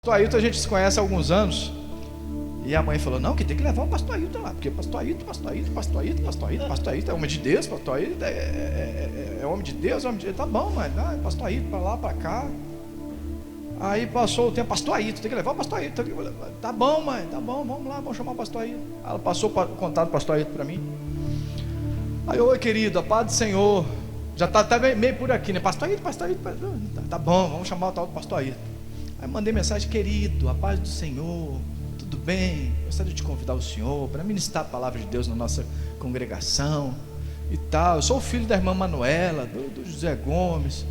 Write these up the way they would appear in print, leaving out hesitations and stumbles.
Pastor Ailton, a gente se conhece há alguns anos. E a mãe falou, não, que tem que levar o pastor Ailton lá, porque pastor Ailton é homem de Deus, pastor Ailton é homem de Deus, tá bom, mas pastor Ailton pra lá, pra cá. Aí passou o tempo, pastor Ailton, tem que levar o pastor Ailton. Tá bom, mãe, tá bom, vamos lá, vamos chamar o pastor Ailton. Ela passou o contato do pastor Ailton pra mim. Aí, oi querido, a paz do Senhor. Já tá até meio por aqui, né? Pastor Ailton, tá bom, vamos chamar o tal do pastor Ailton. Aí mandei mensagem, querido, a paz do Senhor, tudo bem? Gostaria de convidar o senhor para ministrar a palavra de Deus na nossa congregação e tal. Eu sou o filho da irmã Manuela, do José Gomes.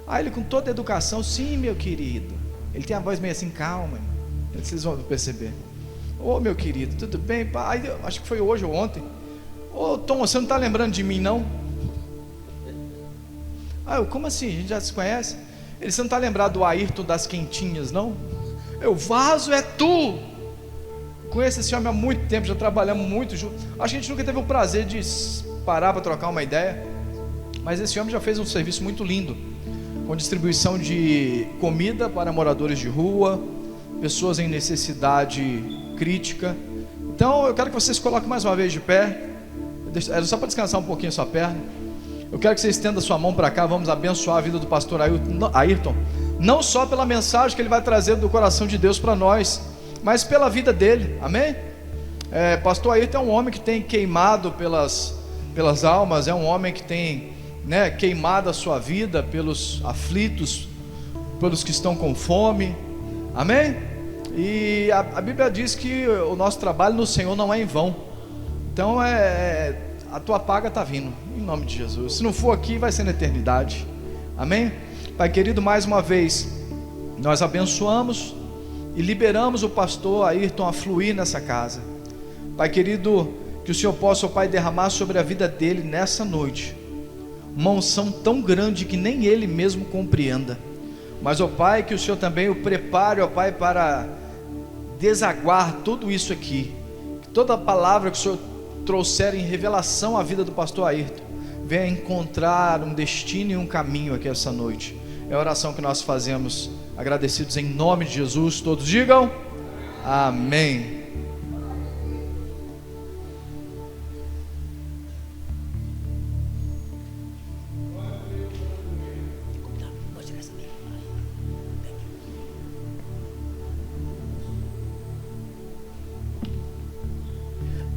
Aí ele, com toda a educação, sim, meu querido. Ele tem a voz meio assim, calma, vocês vão perceber. Ô, meu querido, tudo bem? Aí, acho que foi hoje ou ontem. Ô, Tom, você não está lembrando de mim, não? Aí eu, como assim? A gente já se conhece? Ele, você não está lembrado do Ayrton das quentinhas, não? Eu, Vaso, é tu! Conheço esse homem há muito tempo, já trabalhamos muito juntos. Acho que a gente nunca teve o prazer de parar para trocar uma ideia. Mas esse homem já fez um serviço muito lindo, com distribuição de comida para moradores de rua, pessoas em necessidade crítica. Então eu quero que vocês coloquem mais uma vez de pé. Era só para descansar um pouquinho a sua perna. Eu quero que você estenda sua mão para cá. Vamos abençoar a vida do pastor Ayrton, não só pela mensagem que ele vai trazer do coração de Deus para nós, mas pela vida dele, amém? Pastor Ayrton é um homem que tem queimado pelas almas, é um homem que tem queimado a sua vida pelos aflitos, pelos que estão com fome, amém? E a Bíblia diz que o nosso trabalho no Senhor não é em vão. Então a tua paga está vindo, em nome de Jesus. Se não for aqui, vai ser na eternidade, amém? Pai querido, mais uma vez nós abençoamos e liberamos o pastor Ayrton a fluir nessa casa. Pai querido, que o Senhor possa, ó Pai, derramar sobre a vida dele nessa noite uma unção tão grande que nem ele mesmo compreenda. Mas, ó Pai, que o Senhor também o prepare, ó Pai, para desaguar tudo isso aqui. Que toda a palavra que o Senhor trouxer em revelação à vida do pastor Ayrton venha encontrar um destino e um caminho aqui essa noite. É a oração que nós fazemos, agradecidos em nome de Jesus. Todos digam amém.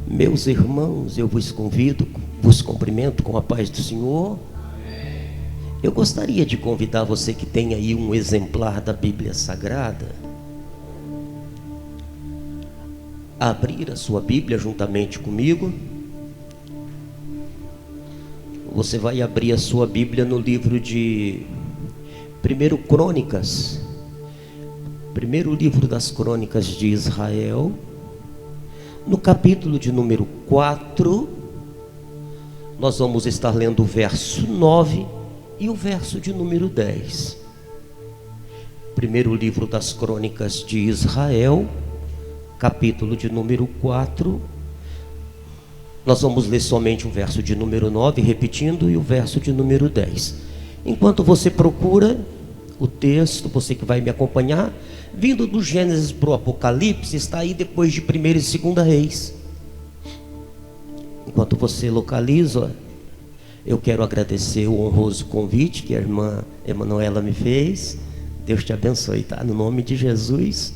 Meus irmãos, eu vos convido, vos cumprimento com a paz do Senhor. Eu gostaria de convidar você que tem aí um exemplar da Bíblia Sagrada a abrir a sua Bíblia juntamente comigo. Você vai abrir a sua Bíblia no livro de 1 Crônicas, primeiro livro das Crônicas de Israel, no capítulo de número 4, nós vamos estar lendo o verso 9 e o verso de número 10. Primeiro livro das Crônicas de Israel, capítulo de número 4. Nós vamos ler somente o verso de número 9, repetindo, e o verso de número 10. Enquanto você procura o texto, você que vai me acompanhar, vindo do Gênesis para o Apocalipse, está aí depois de 1ª e 2ª Reis. Enquanto você localiza, eu quero agradecer o honroso convite que a irmã Emanuela me fez. Deus te abençoe, tá? No nome de Jesus.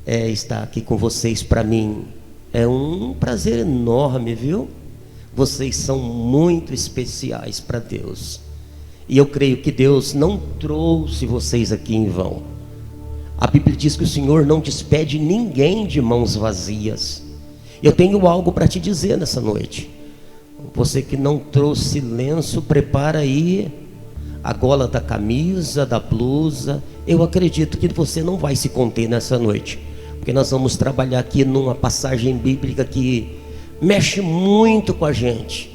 Estar aqui com vocês, para mim, é um prazer enorme, viu? Vocês são muito especiais para Deus. E eu creio que Deus não trouxe vocês aqui em vão. A Bíblia diz que o Senhor não despede ninguém de mãos vazias. Eu tenho algo para te dizer nessa noite. Você que não trouxe lenço, prepara aí a gola da camisa, da blusa. Eu acredito que você não vai se conter nessa noite, porque nós vamos trabalhar aqui numa passagem bíblica que mexe muito com a gente.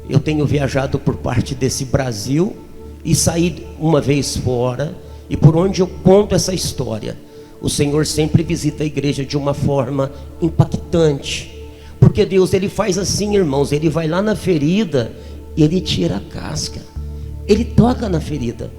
Eu tenho viajado por parte desse Brasil e saí uma vez fora, e por onde eu conto essa história, o Senhor sempre visita a igreja de uma forma impactante, porque Deus, Ele faz assim, irmãos, Ele vai lá na ferida e Ele tira a casca, Ele toca na ferida,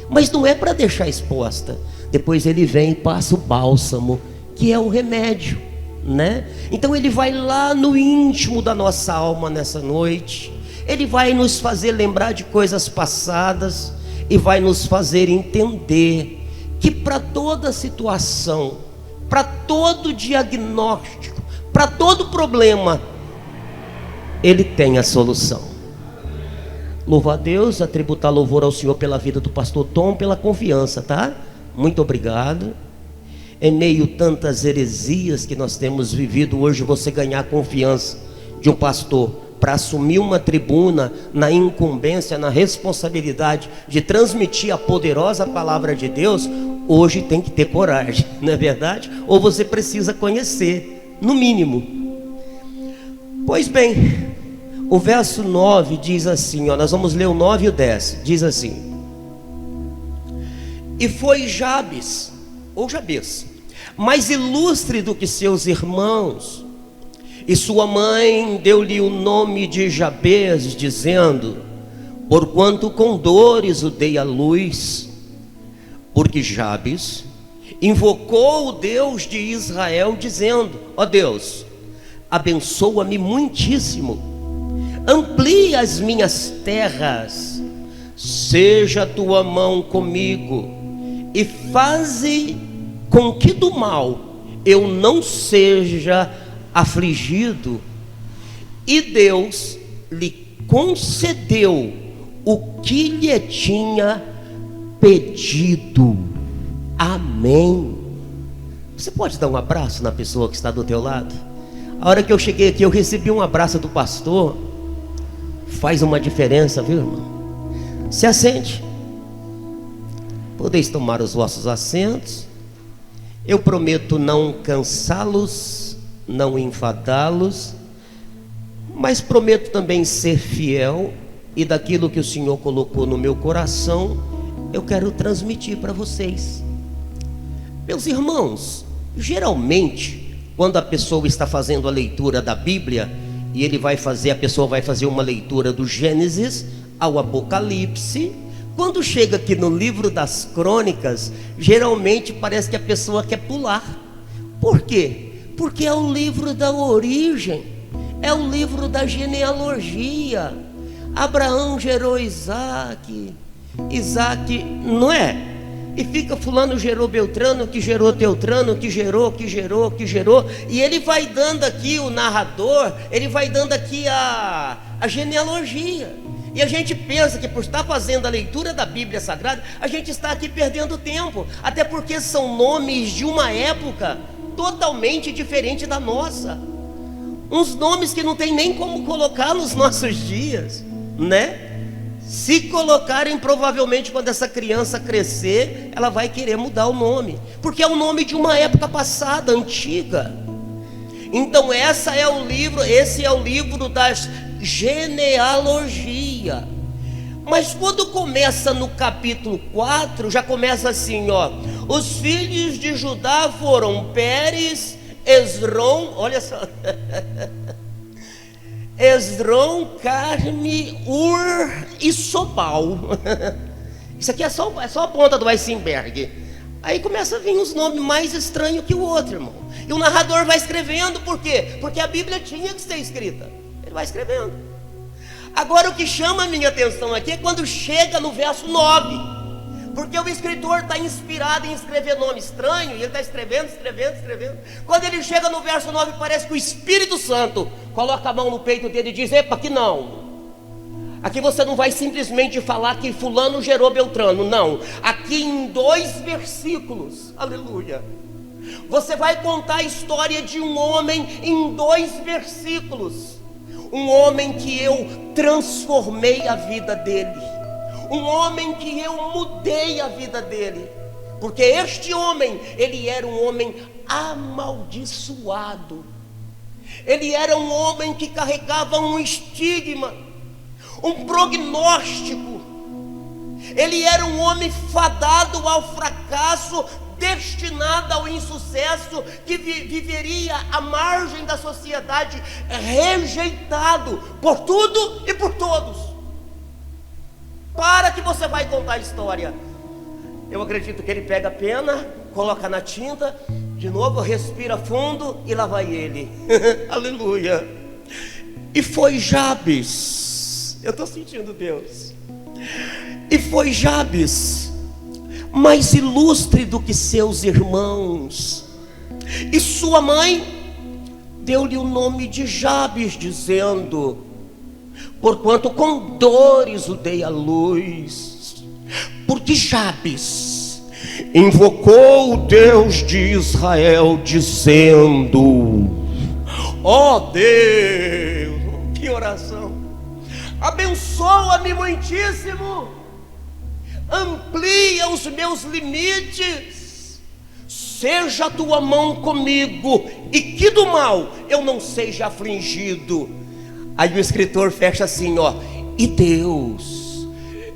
mas não é para deixar exposta. depois ele vem e passa o bálsamo, que é o remédio, né? Então ele vai lá no íntimo da nossa alma nessa noite, ele vai nos fazer lembrar de coisas passadas e vai nos fazer entender que para toda situação, para todo diagnóstico, para todo problema, ele tem a solução. Louvo a Deus, atributar louvor ao Senhor pela vida do pastor Tom, pela confiança, tá? Muito obrigado. Em meio a tantas heresias que nós temos vivido hoje, você ganhar a confiança de um pastor para assumir uma tribuna na incumbência, na responsabilidade de transmitir a poderosa palavra de Deus, hoje tem que ter coragem, não é verdade? Ou você precisa conhecer, no mínimo. Pois bem, o verso 9 diz assim, ó, nós vamos ler o 9 e o 10, diz assim: e foi Jabes, ou Jabes, mais ilustre do que seus irmãos, e sua mãe deu-lhe o nome de Jabes, dizendo: porquanto com dores o dei à luz. Porque Jabes invocou o Deus de Israel, dizendo: ó Deus, abençoa-me muitíssimo, amplia as minhas terras, seja a tua mão comigo, e faze com que do mal eu não seja afligido. E Deus lhe concedeu o que lhe tinha pedido. Amém. Você pode dar um abraço na pessoa que está do teu lado? A hora que eu cheguei aqui, eu recebi um abraço do pastor. Faz uma diferença, viu, irmão? Se assente. Podeis tomar os vossos assentos. Eu prometo não cansá-los, não enfadá-los, mas prometo também ser fiel, e daquilo que o Senhor colocou no meu coração, eu quero transmitir para vocês. Meus irmãos, geralmente, quando a pessoa está fazendo a leitura da Bíblia, e a pessoa vai fazer uma leitura do Gênesis ao Apocalipse, quando chega aqui no livro das Crônicas, geralmente parece que a pessoa quer pular. Por quê? Porque é o livro da origem, é o livro da genealogia. Abraão gerou Isaac, não é? E fica fulano gerou Beltrano, que gerou Teotrano, que gerou, e ele vai dando aqui, o narrador, ele vai dando aqui a genealogia. E a gente pensa que por estar fazendo a leitura da Bíblia Sagrada, a gente está aqui perdendo tempo, até porque são nomes de uma época totalmente diferente da nossa, uns nomes que não tem nem como colocar nos nossos dias, né? Se colocarem, provavelmente quando essa criança crescer, ela vai querer mudar o nome, porque é o nome de uma época passada, antiga. Então esse é o livro das genealogia. Mas quando começa no capítulo 4, já começa assim, ó: os filhos de Judá foram Pérez, Esrom, olha só, Esrom, Carme, Ur e Sobal. Isso aqui é só a ponta do iceberg. Aí começa a vir uns nomes mais estranhos que o outro, irmão. E o narrador vai escrevendo, por quê? Porque a Bíblia tinha que ser escrita. Ele vai escrevendo. Agora o que chama a minha atenção aqui é quando chega no verso 9, porque o escritor está inspirado em escrever nome estranho, e ele está escrevendo. Quando ele chega no verso 9, parece que o Espírito Santo coloca a mão no peito dele e diz: epa, aqui não. Aqui você não vai simplesmente falar que fulano gerou Beltrano, não. Aqui em 2 versículos, aleluia, você vai contar a história de um homem em 2 versículos. Um homem que eu transformei a vida dele, um homem que eu mudei a vida dele, porque este homem, ele era um homem amaldiçoado, ele era um homem que carregava um estigma, um prognóstico, ele era um homem fadado ao fracasso, destinado ao insucesso, que viveria à margem da sociedade, rejeitado por tudo e por todos. Para que você vai contar a história. Eu acredito que ele pega a pena, coloca na tinta, de novo respira fundo e lá vai ele. Aleluia. E foi Jabes, eu estou sentindo Deus. E foi Jabes, mais ilustre do que seus irmãos. E sua mãe deu-lhe o nome de Jabes, dizendo: porquanto com dores o dei à luz. Porque Jabes invocou o Deus de Israel, dizendo: ó Deus, que oração! Abençoa-me muitíssimo, amplia os meus limites, seja a tua mão comigo, e que do mal eu não seja afligido. Aí o escritor fecha assim, ó: e Deus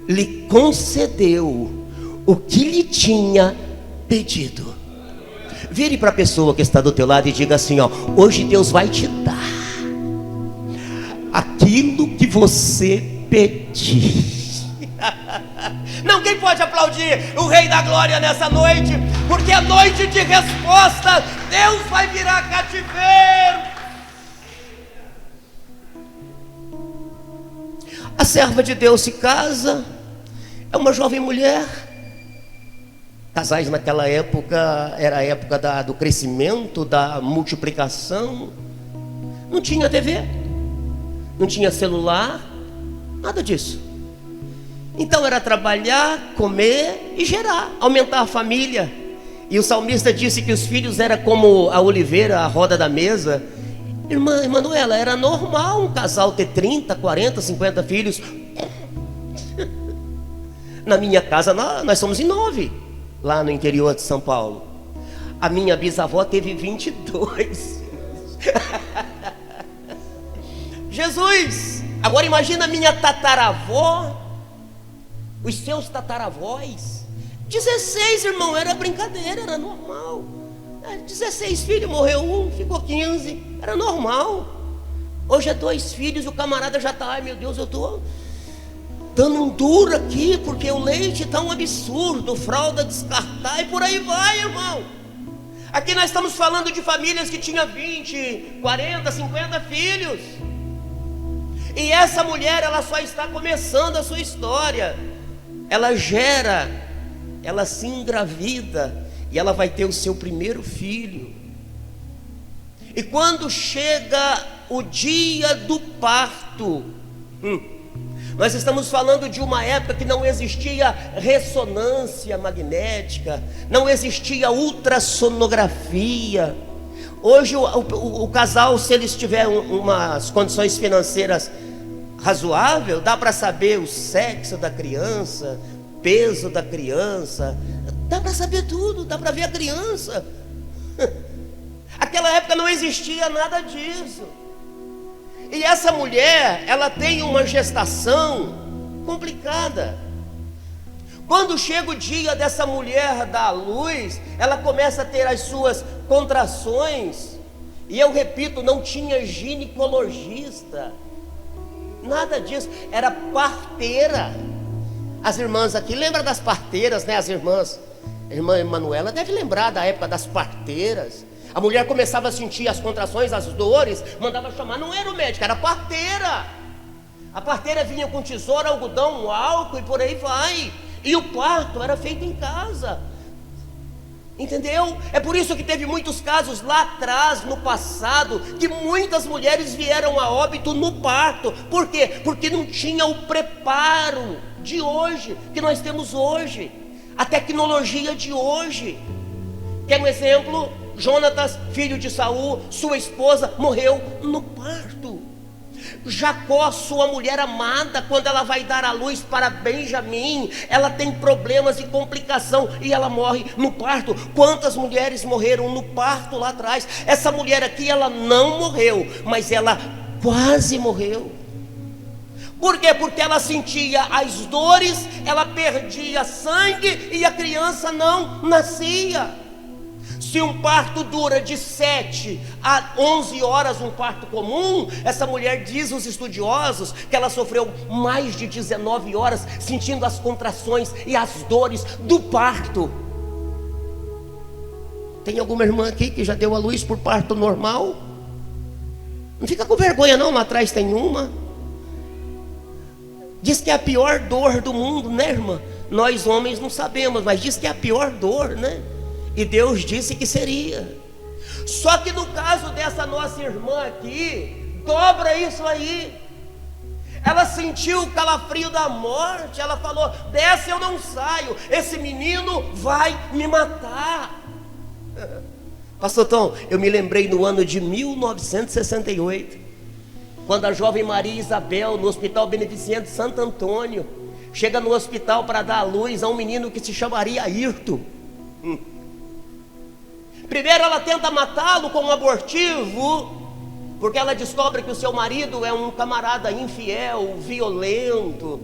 lhe concedeu o que lhe tinha pedido. Vire para a pessoa que está do teu lado e diga assim, ó: hoje Deus vai te dar aquilo que você pedir. Não, quem pode aplaudir o Rei da Glória nessa noite? Porque é noite de resposta. Deus vai virar cativeiro. A serva de Deus se casa, é uma jovem mulher. Casais naquela época era a época do crescimento, da multiplicação. Não tinha TV, não tinha celular, nada disso. Então era trabalhar, comer e gerar, aumentar a família. E o salmista disse que os filhos eram como a oliveira, a roda da mesa. Irmã Emanuela, era normal um casal ter 30, 40, 50 filhos. Na minha casa nós somos em 9, lá no interior de São Paulo. A minha bisavó teve 22. Jesus! Agora imagina a minha tataravó, os seus tataravós. 16, irmão, era brincadeira, era normal. 16 filhos, morreu um, ficou 15, era normal. Hoje é 2 filhos e o camarada já está: ai meu Deus, eu estou dando um duro aqui, porque o leite está um absurdo, fralda descartar e por aí vai, irmão. Aqui nós estamos falando de famílias que tinham 20, 40, 50 filhos. E essa mulher, ela só está começando a sua história. Ela gera, ela se engravida e ela vai ter o seu primeiro filho. E quando chega o dia do parto, nós estamos falando de uma época que não existia ressonância magnética, não existia ultrassonografia. Hoje o casal, se eles tiverem umas condições financeiras razoáveis, dá para saber o sexo da criança, peso da criança, dá para saber tudo, dá para ver a criança. Aquela época não existia nada disso. E essa mulher, ela tem uma gestação complicada. Quando chega o dia dessa mulher dar à luz, ela começa a ter as suas contrações. E eu repito, não tinha ginecologista, nada disso, era parteira. As irmãs aqui, lembra das parteiras, né? As irmãs, a irmã Emanuela deve lembrar da época das parteiras. A mulher começava a sentir as contrações, as dores, mandava chamar, não era o médico, era a parteira. A parteira vinha com tesoura, algodão, álcool e por aí vai. E o parto era feito em casa. Entendeu? É por isso que teve muitos casos lá atrás, no passado, que muitas mulheres vieram a óbito no parto. Por quê? Porque não tinha o preparo de hoje, que nós temos hoje, a tecnologia de hoje. Quer um exemplo? Jonatas, filho de Saul, sua esposa morreu no parto. Jacó, sua mulher amada, quando ela vai dar a luz para Benjamim, ela tem problemas e complicação e ela morre no parto. Quantas mulheres morreram no parto lá atrás? Essa mulher aqui, ela não morreu, mas ela quase morreu. Por quê? Porque ela sentia as dores, ela perdia sangue e a criança não nascia. Se um parto dura de 7 a 11 horas, um parto comum, essa mulher, diz os estudiosos, que ela sofreu mais de 19 horas sentindo as contrações e as dores do parto. Tem alguma irmã aqui que já deu à luz por parto normal? Não fica com vergonha não, lá atrás tem uma. Diz que é a pior dor do mundo, né, irmã? Nós homens não sabemos, mas diz que é a pior dor, né? E Deus disse que seria. Só que no caso dessa nossa irmã aqui, dobra isso aí. Ela sentiu o calafrio da morte. Ela falou: dessa eu não saio, esse menino vai me matar. Pastor Tom, eu me lembrei no ano de 1968, quando a jovem Maria Isabel, no Hospital Beneficente Santo Antônio, chega no hospital para dar à luz a um menino que se chamaria Ayrton. Primeiro ela tenta matá-lo com um abortivo, porque ela descobre que o seu marido é um camarada infiel, violento.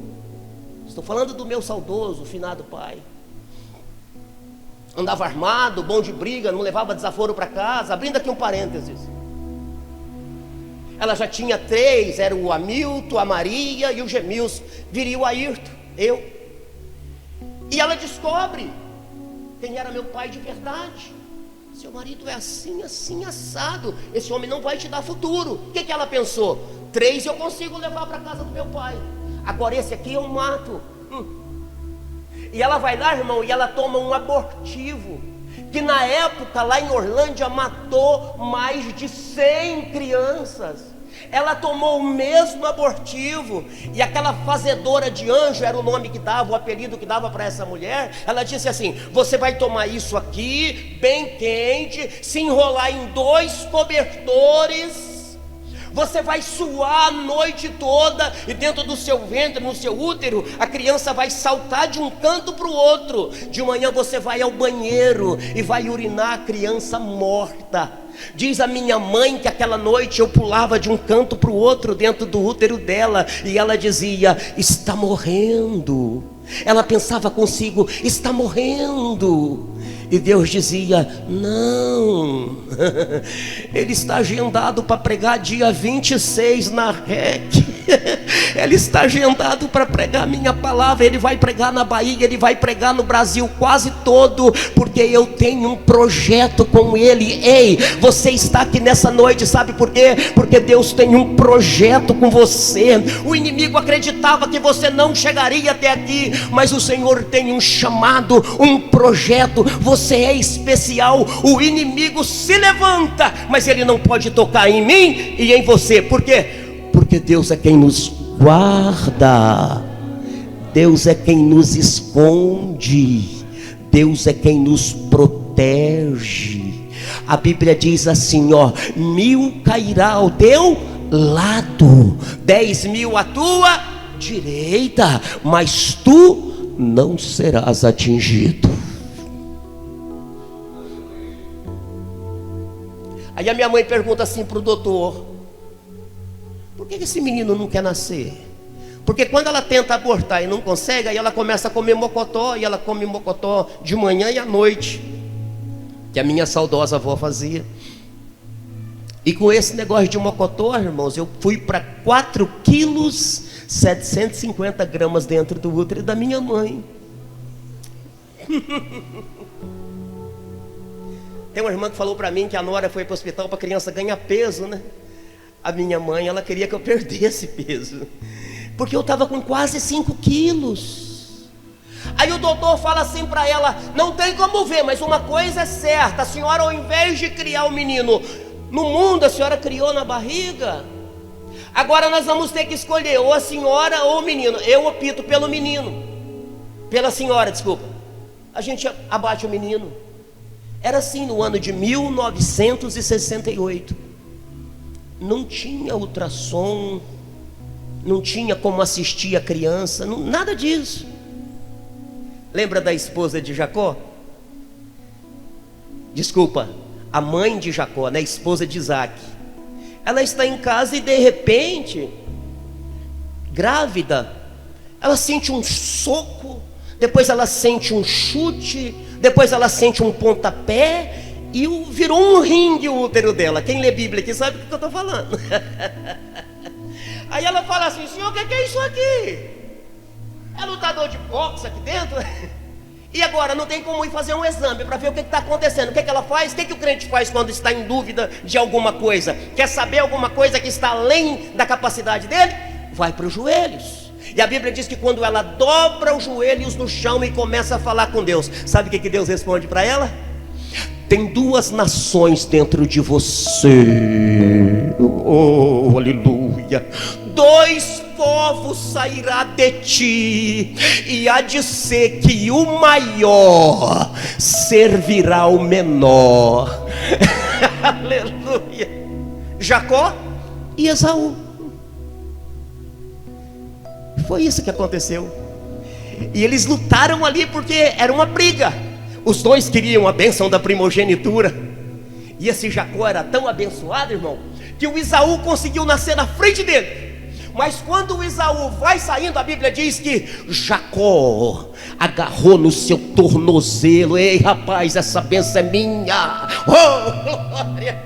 Estou falando do meu saudoso, finado pai. Andava armado, bom de briga, não levava desaforo para casa. Abrindo aqui um parênteses, ela já tinha 3, era o Hamilton, a Maria e o Gemilson. Viria o Ayrton, eu. E ela descobre quem era meu pai de verdade. Seu marido é assim, assim, assado. Esse homem não vai te dar futuro. O que ela pensou? 3 eu consigo levar para casa do meu pai. Agora esse aqui eu mato. E ela vai lá, irmão, e ela toma um abortivo, que na época lá em Orlândia matou mais de 100 crianças. Ela tomou o mesmo abortivo, e aquela fazedora de anjo, era o nome que dava, o apelido que dava para essa mulher. Ela disse assim: você vai tomar isso aqui, bem quente, se enrolar em 2 cobertores, você vai suar a noite toda, e dentro do seu ventre, no seu útero, a criança vai saltar de um canto para o outro. De manhã você vai ao banheiro e vai urinar a criança morta. Diz a minha mãe que aquela noite eu pulava de um canto para o outro dentro do útero dela, e ela dizia: está morrendo. Ela pensava consigo: está morrendo. E Deus dizia: não, ele está agendado para pregar dia 26 na REC. Ele está agendado para pregar a minha palavra. Ele vai pregar na Bahia, ele vai pregar no Brasil quase todo, porque eu tenho um projeto com ele. Ei, você está aqui nessa noite, sabe por quê? Porque Deus tem um projeto com você. O inimigo acreditava que você não chegaria até aqui, mas o Senhor tem um chamado, um projeto. Você é especial. O inimigo se levanta, mas ele não pode tocar em mim e em você. Por quê? Porque Deus é quem nos guarda, Deus é quem nos esconde, Deus é quem nos protege. A Bíblia diz assim, ó: 1000 cairá ao teu lado, 10.000 à tua direita, mas tu não serás atingido. Aí a minha mãe pergunta assim para o doutor: por que esse menino não quer nascer? Porque quando ela tenta abortar e não consegue, aí ela começa a comer mocotó, e ela come mocotó de manhã e à noite, que a minha saudosa avó fazia. E com esse negócio de mocotó, irmãos, eu fui para 4 quilos 750 gramas dentro do útero da minha mãe. Tem uma irmã que falou para mim que a nora foi para o hospital para a criança ganhar peso, né? A minha mãe, ela queria que eu perdesse peso, porque eu estava com quase 5 quilos. Aí o doutor fala assim para ela: não tem como ver, mas uma coisa é certa, a senhora, ao invés de criar o menino no mundo, a senhora criou na barriga. Agora nós vamos ter que escolher ou a senhora ou o menino. Eu opto pelo menino, pela senhora, desculpa. A gente abate o menino. Era assim no ano de 1968. Não tinha ultrassom, não tinha como assistir a criança, não, nada disso. Lembra da esposa de Jacó? Desculpa, a mãe de Jacó, né? Esposa de Isaac. Ela está em casa e de repente, grávida, ela sente um soco, depois ela sente um chute, depois ela sente um pontapé, E virou um ringue o útero dela. Quem lê Bíblia aqui sabe o que eu estou falando. Aí ela fala assim: senhor, o que é isso aqui? É lutador de boxe aqui dentro? E agora não tem como ir fazer um exame para ver o que está acontecendo. O que ela faz? O que o crente faz quando está em dúvida de alguma coisa? Quer saber alguma coisa que está além da capacidade dele? Vai para os joelhos. E a Bíblia diz que quando ela dobra os joelhos no chão e começa a falar com Deus, sabe o que Deus responde para ela? Tem duas nações dentro de você. Oh, aleluia. Dois povos sairá de ti, e há de ser que o maior servirá ao menor. Aleluia. Jacó e Esaú. Foi isso que aconteceu. E eles lutaram ali porque era uma briga. Os dois queriam a bênção da primogenitura. E esse Jacó era tão abençoado, irmão, que o Esaú conseguiu nascer na frente dele. Mas quando o Esaú vai saindo, a Bíblia diz que Jacó agarrou no seu tornozelo. Ei, rapaz, essa bênção é minha. Oh, glória.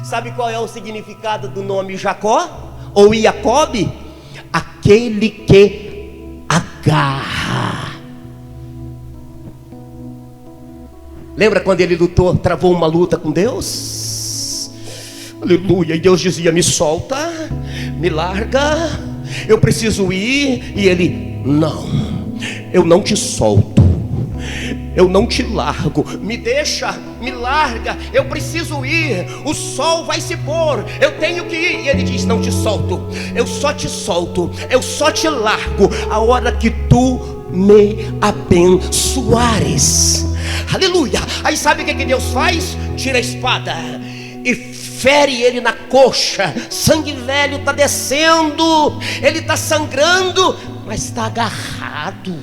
Sabe qual é o significado do nome Jacó? Ou Iacobe? Aquele que agarra. Lembra quando ele lutou, travou uma luta com Deus? Aleluia. E Deus dizia: me solta, me larga, eu preciso ir. E ele: não, eu não te solto, eu não te largo, me deixa, me larga, eu preciso ir, o sol vai se pôr, eu tenho que ir. E ele diz: não te solto, eu só te solto, eu só te largo a hora que tu me abençoares. Aleluia. Aí sabe o que Deus faz? Tira a espada e fere ele na coxa. Sangue velho está descendo, ele está sangrando, mas está agarrado.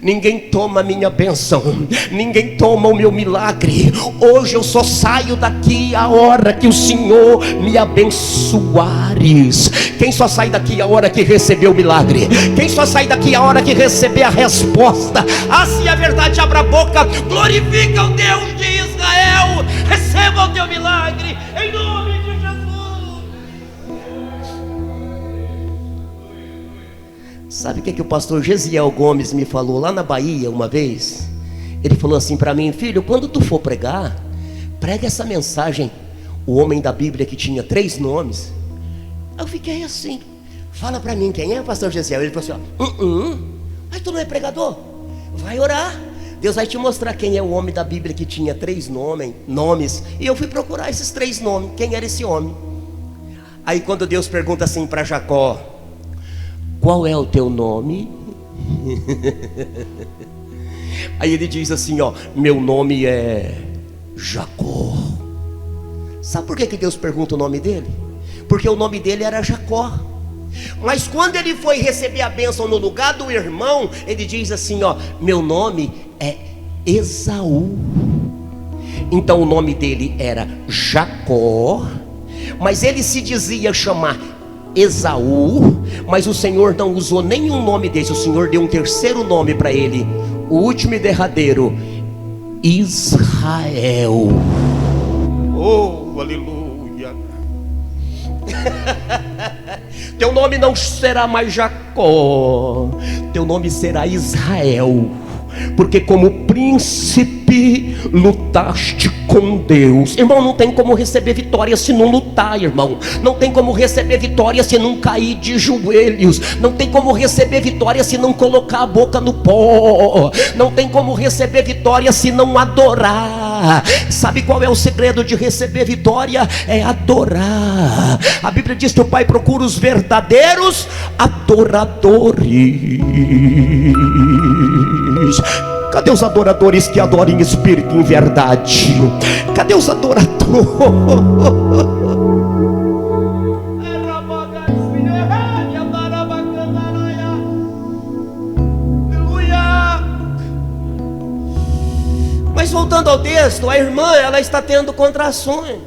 Ninguém toma a minha bênção, ninguém toma o meu milagre. Hoje eu só saio daqui a hora que o Senhor me abençoares. Quem só sai daqui a hora que receber o milagre? Quem só sai daqui a hora que receber a resposta? Assim a verdade, abra a boca, glorifica o Deus de Israel, receba o teu milagre em nome de Jesus. Sabe o que o pastor Gesiel Gomes me falou lá na Bahia uma vez? Ele falou assim para mim: filho, quando tu for pregar, prega essa mensagem. O homem da Bíblia que tinha 3 nomes. Eu fiquei assim: fala para mim quem é, pastor Gesiel? Ele falou assim: mas tu não é pregador? Vai orar, Deus vai te mostrar quem é o homem da Bíblia que tinha 3 nomes. E eu fui procurar esses 3 nomes, quem era esse homem. Aí quando Deus pergunta assim para Jacó: qual é o teu nome? Aí ele diz assim, ó: meu nome é Jacó. Sabe por que Deus pergunta o nome dele? Porque o nome dele era Jacó. Mas quando ele foi receber a bênção no lugar do irmão, ele diz assim, ó: meu nome é Esaú. Então o nome dele era Jacó, mas ele se dizia chamar Esaú, mas o Senhor não usou nenhum nome desse. O Senhor deu um terceiro nome para ele, o último e derradeiro: Israel. Oh, aleluia. Teu nome não será mais Jacó, teu nome será Israel, porque como príncipe lutaste com Deus. Irmão, não tem como receber vitória se não lutar, irmão. Não tem como receber vitória se não cair de joelhos. Não tem como receber vitória se não colocar a boca no pó. Não tem como receber vitória se não adorar. Sabe qual é o segredo de receber vitória? É adorar. A Bíblia diz que o Pai procura os verdadeiros adoradores. Cadê os adoradores que adoram em espírito e em verdade? Cadê os adoradores? Mas voltando ao texto, a irmã, ela está tendo contrações.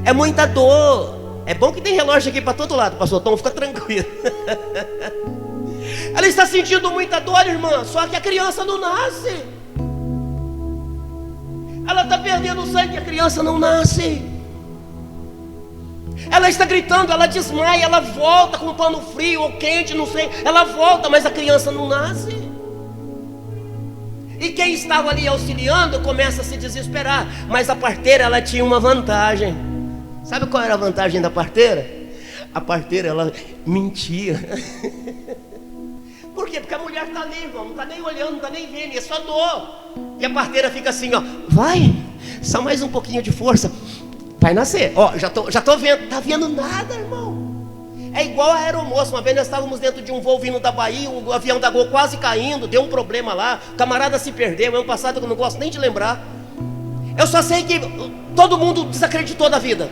É muita dor. É bom que tem relógio aqui para todo lado, pastor Tom, fica tranquilo. Ela está sentindo muita dor, irmã, só que a criança não nasce. Ela está perdendo o sangue e a criança não nasce. Ela está gritando, ela desmaia, ela volta com um pano frio ou quente, não sei. Ela volta, mas a criança não nasce. E quem estava ali auxiliando começa a se desesperar. Mas a parteira, ela tinha uma vantagem. Sabe qual era a vantagem da parteira? A parteira, ela mentia. Por quê? Porque a mulher está ali, irmão, não está nem olhando, não está nem vendo, é só dor. E a parteira fica assim, ó, vai, só mais um pouquinho de força, vai nascer. Ó, já tô vendo, tá vendo nada, irmão. É igual a aeromoça. Uma vez nós estávamos dentro de um voo vindo da Bahia, o avião da Gol quase caindo, deu um problema lá, o camarada se perdeu, é um passado que eu não gosto nem de lembrar. Eu só sei que todo mundo desacreditou da vida.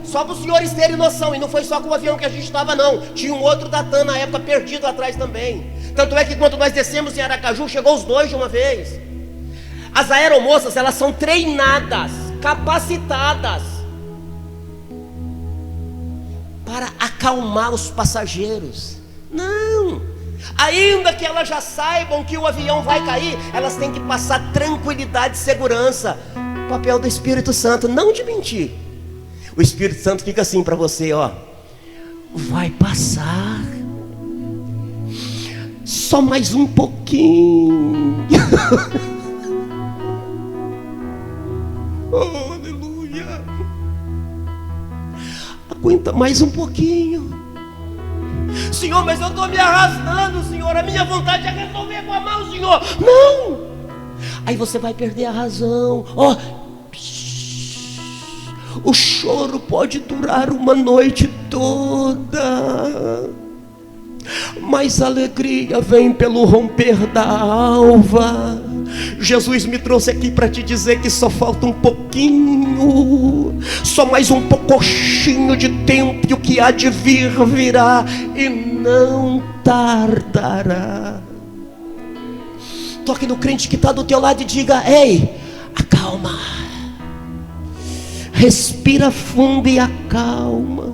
Só para os senhores terem noção, e não foi só com o avião que a gente estava não, tinha um outro da TAM na época perdido atrás também. Tanto é que quando nós descemos em Aracaju, chegou os dois de uma vez. As aeromoças, elas são treinadas, capacitadas para acalmar os passageiros. Não, ainda que elas já saibam que o avião vai cair, elas têm que passar tranquilidade e segurança. O papel do Espírito Santo, não de mentir. O Espírito Santo fica assim para você, ó, vai passar, só mais um pouquinho. Oh, aleluia. Aguenta mais um pouquinho. Senhor, mas eu estou me arrastando, Senhor, a minha vontade é resolver com a mão, Senhor. Não. Aí você vai perder a razão. Ó, o choro pode durar uma noite toda, mas a alegria vem pelo romper da alva. Jesus me trouxe aqui para te dizer que só falta um pouquinho, só mais um pouquinho de tempo, e o que há de vir virá e não tardará. Toque no crente que está do teu lado e diga: ei, acalma, respira fundo e acalma.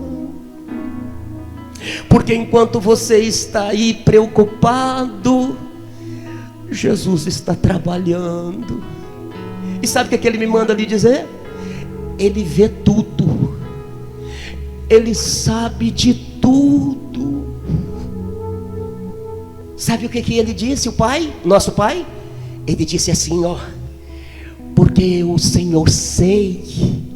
Porque enquanto você está aí preocupado, Jesus está trabalhando. E sabe o que ele me manda lhe dizer? Ele vê tudo, Ele sabe de tudo. Sabe o que ele disse, o Pai, nosso Pai? Ele disse assim, ó: porque o Senhor sei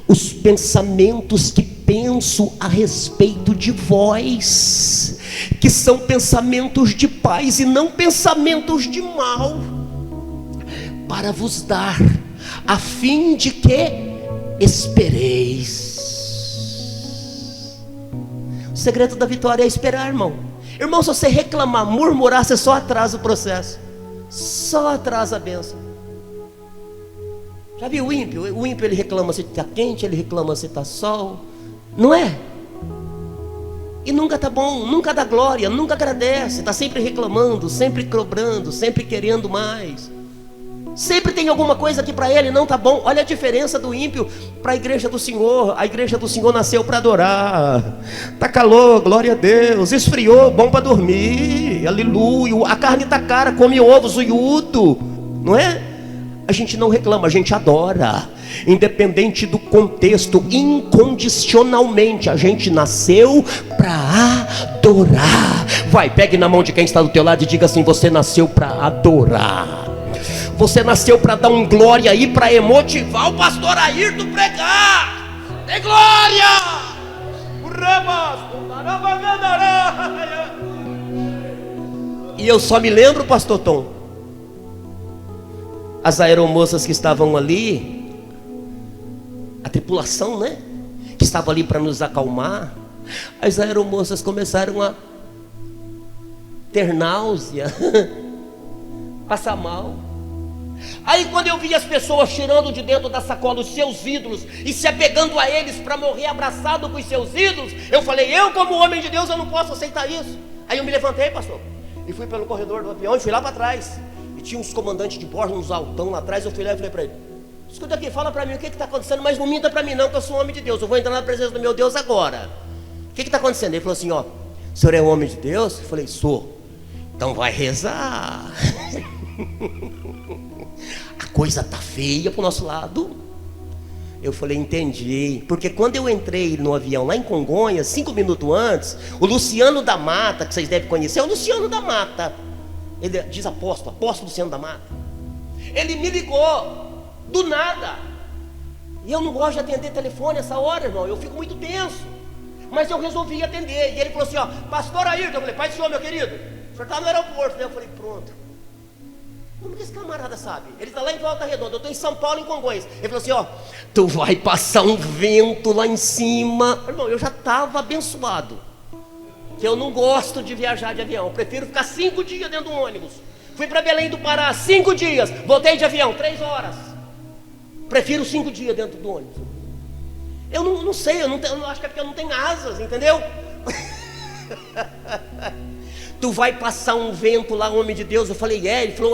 os pensamentos que penso a respeito de vós, que são pensamentos de paz e não pensamentos de mal, para vos dar, a fim de que espereis. O segredo da vitória é esperar, irmão. Irmão, se você reclamar, murmurar, você só atrasa o processo, só atrasa a bênção. Já viu o ímpio? O ímpio, ele reclama se está quente, ele reclama se está sol, não é? E nunca está bom, nunca dá glória, nunca agradece, está sempre reclamando, sempre cobrando, sempre querendo mais. Sempre tem alguma coisa que para ele não está bom. Olha a diferença do ímpio para a igreja do Senhor. A igreja do Senhor nasceu para adorar. Está calor, glória a Deus. Esfriou, bom para dormir, aleluia. A carne está cara, come ovo, zoiudo, não é? A gente não reclama, a gente adora. Independente do contexto, incondicionalmente, a gente nasceu para adorar. Vai, pegue na mão de quem está do teu lado e diga assim: você nasceu para adorar. Você nasceu para dar um glória aí, para emotivar o pastor Ayrton pregar. Tem glória! E eu só me lembro, pastor Tom, as aeromoças que estavam ali, a tripulação, né, que estava ali para nos acalmar. As aeromoças começaram a ter náusea, passar mal. Aí quando eu vi as pessoas tirando de dentro da sacola os seus ídolos e se apegando a eles para morrer abraçado com os seus ídolos, eu falei: eu como homem de Deus, eu não posso aceitar isso. Aí eu me levantei, pastor, e fui pelo corredor do avião e fui lá para trás. E tinha uns comandantes de bordo, uns altão lá atrás. Eu fui lá e falei para ele: escuta aqui, fala para mim o que está acontecendo, mas não minta para mim não, que eu sou um homem de Deus, eu vou entrar na presença do meu Deus agora. O que está acontecendo? Ele falou assim: ó, o senhor é um homem de Deus? Eu falei: sou. Então vai rezar. a coisa tá feia pro nosso lado. Eu falei, entendi. Porque quando eu entrei no avião lá em Congonhas, 5 minutos antes, o Luciano da Mata, que vocês devem conhecer, é o Luciano da Mata. Ele diz apóstolo Luciano da Mata. Ele me ligou, do nada. E eu não gosto de atender telefone essa hora, irmão. Eu fico muito tenso. Mas eu resolvi atender. E ele falou assim, ó, pastor Ayrton. Eu falei, pai do senhor, meu querido, o senhor está no aeroporto, né? Eu falei, pronto. Como que esse camarada sabe? Ele está lá em Volta Redonda, eu estou em São Paulo, em Congonhas. Ele falou assim, ó, tu vai passar um vento lá em cima. Irmão, eu já estava abençoado, que eu não gosto de viajar de avião. Eu prefiro ficar 5 dias dentro do ônibus. Fui para Belém do Pará 5 dias, voltei de avião 3 horas. Prefiro 5 dias dentro do ônibus. Eu não sei, eu acho que é porque eu não tenho asas, entendeu? Tu vai passar um vento lá, homem de Deus. Eu falei, ele falou,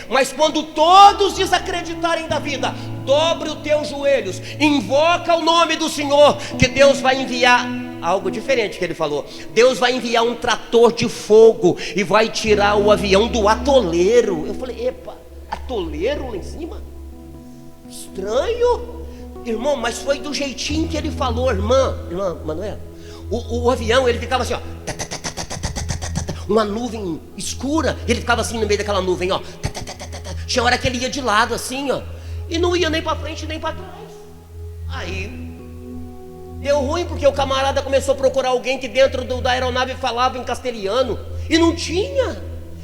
mas quando todos desacreditarem da vida, dobre os teus joelhos, invoca o nome do Senhor, que Deus vai enviar algo diferente que ele falou. Deus vai enviar um trator de fogo e vai tirar o avião do atoleiro. Eu falei, epa, atoleiro lá em cima? Estranho, irmão, mas foi do jeitinho que ele falou, irmã Manuela. O avião, ele ficava assim, ó, uma nuvem escura, ele ficava assim no meio daquela nuvem, ó. Tinha hora que ele ia de lado assim, ó, e não ia nem para frente nem para trás. Aí deu ruim, porque o camarada começou a procurar alguém que dentro da aeronave falava em castelhano, e não tinha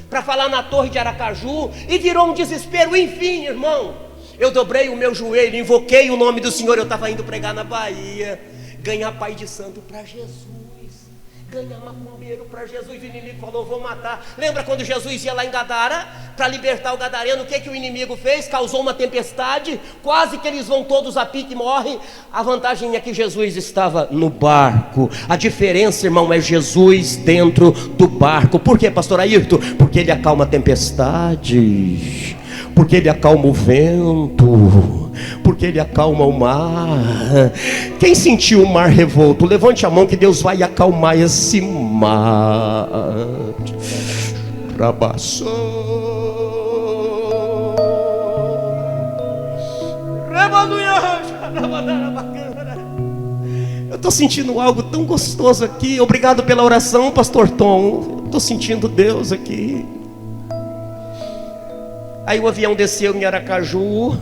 para falar na torre de Aracaju, e virou um desespero. Enfim, irmão, eu dobrei o meu joelho, invoquei o nome do Senhor. Eu estava indo pregar na Bahia, ganhar pai de santo para Jesus, ganhar macumbeiro para Jesus. O inimigo falou, vou matar. Lembra quando Jesus ia lá em Gadara para libertar o gadareno? O que o inimigo fez? Causou uma tempestade, quase que eles vão todos a pique e morrem. A vantagem é que Jesus estava no barco. A diferença, irmão, é Jesus dentro do barco. Por quê, pastor Ayrton? Porque ele acalma a tempestade, porque ele acalma o vento, porque ele acalma o mar. Quem sentiu o mar revolto, levante a mão que Deus vai acalmar esse mar. Eu estou sentindo algo tão gostoso aqui. Obrigado pela oração, pastor Tom. Estou sentindo Deus aqui. Aí o avião desceu em Aracaju,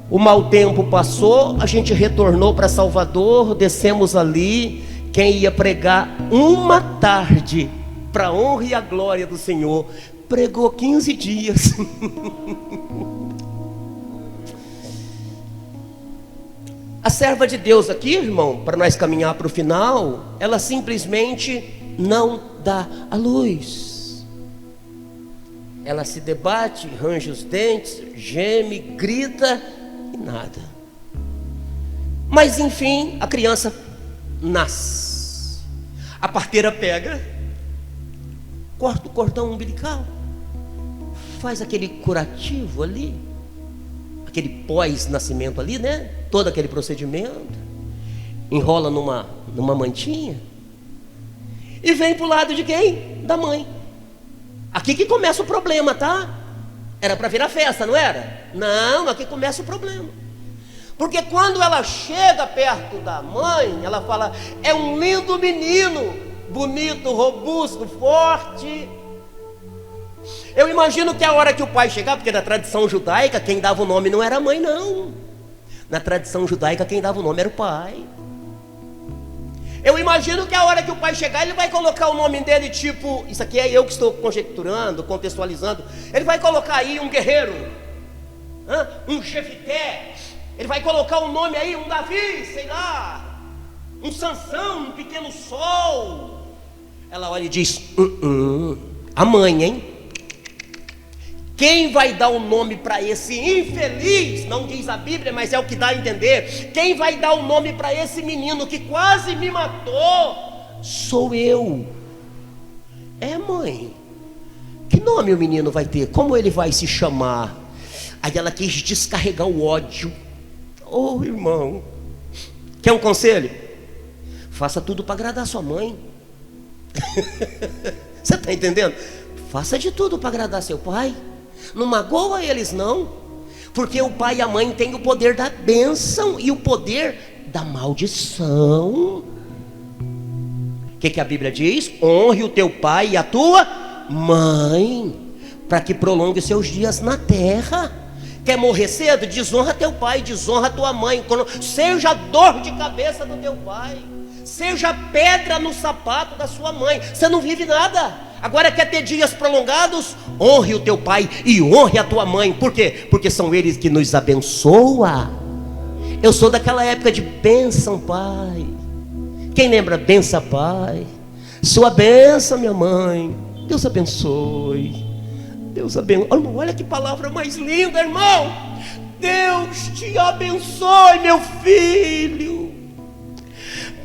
o mau tempo passou, a gente retornou para Salvador, descemos ali. Quem ia pregar uma tarde, para a honra e a glória do Senhor, pregou 15 dias. A serva de Deus aqui, irmão, para nós caminhar para o final, ela simplesmente não dá a luz. Ela se debate, range os dentes, geme, grita e nada. Mas enfim, a criança nasce. A parteira pega, corta o cordão umbilical, faz aquele curativo ali, aquele pós-nascimento ali, né? Todo aquele procedimento, enrola numa mantinha e vem para o lado de quem? Da mãe. Aqui que começa o problema, tá? Era para virar festa, não era? Não, aqui começa o problema. Porque quando ela chega perto da mãe, ela fala, é um lindo menino, bonito, robusto, forte. Eu imagino que a hora que o pai chegar, porque na tradição judaica, quem dava o nome não era a mãe, não. Na tradição judaica, quem dava o nome era o pai. Eu imagino que a hora que o pai chegar, ele vai colocar o nome dele, tipo, isso aqui é eu que estou conjecturando, contextualizando. Ele vai colocar aí um guerreiro, um Jefité. Ele vai colocar um nome aí, um Davi, sei lá, um Sansão, um pequeno sol. Ela olha e diz, a mãe, hein? Quem vai dar o nome para esse infeliz? Não diz a Bíblia, mas é o que dá a entender. Quem vai dar o nome para esse menino que quase me matou? Sou eu. É, mãe. Que nome o menino vai ter? Como ele vai se chamar? Aí ela quis descarregar o ódio. Oh, irmão, quer um conselho? Faça tudo para agradar sua mãe. Você está entendendo? Faça de tudo para agradar seu pai. Não magoa eles não. Porque o pai e a mãe têm o poder da bênção e o poder da maldição. O que a Bíblia diz? Honre o teu pai e a tua mãe, para que prolongue seus dias na terra. Quer morrer cedo? Desonra teu pai, desonra tua mãe. Seja dor de cabeça do teu pai, seja pedra no sapato da sua mãe, você não vive nada. Agora quer ter dias prolongados? Honre o teu pai e honre a tua mãe. Por quê? Porque são eles que nos abençoam. Eu sou daquela época de bênção, pai. Quem lembra? Benção, pai. Sua bênção, minha mãe. Deus abençoe. Deus abençoe. Olha que palavra mais linda, irmão. Deus te abençoe, meu filho.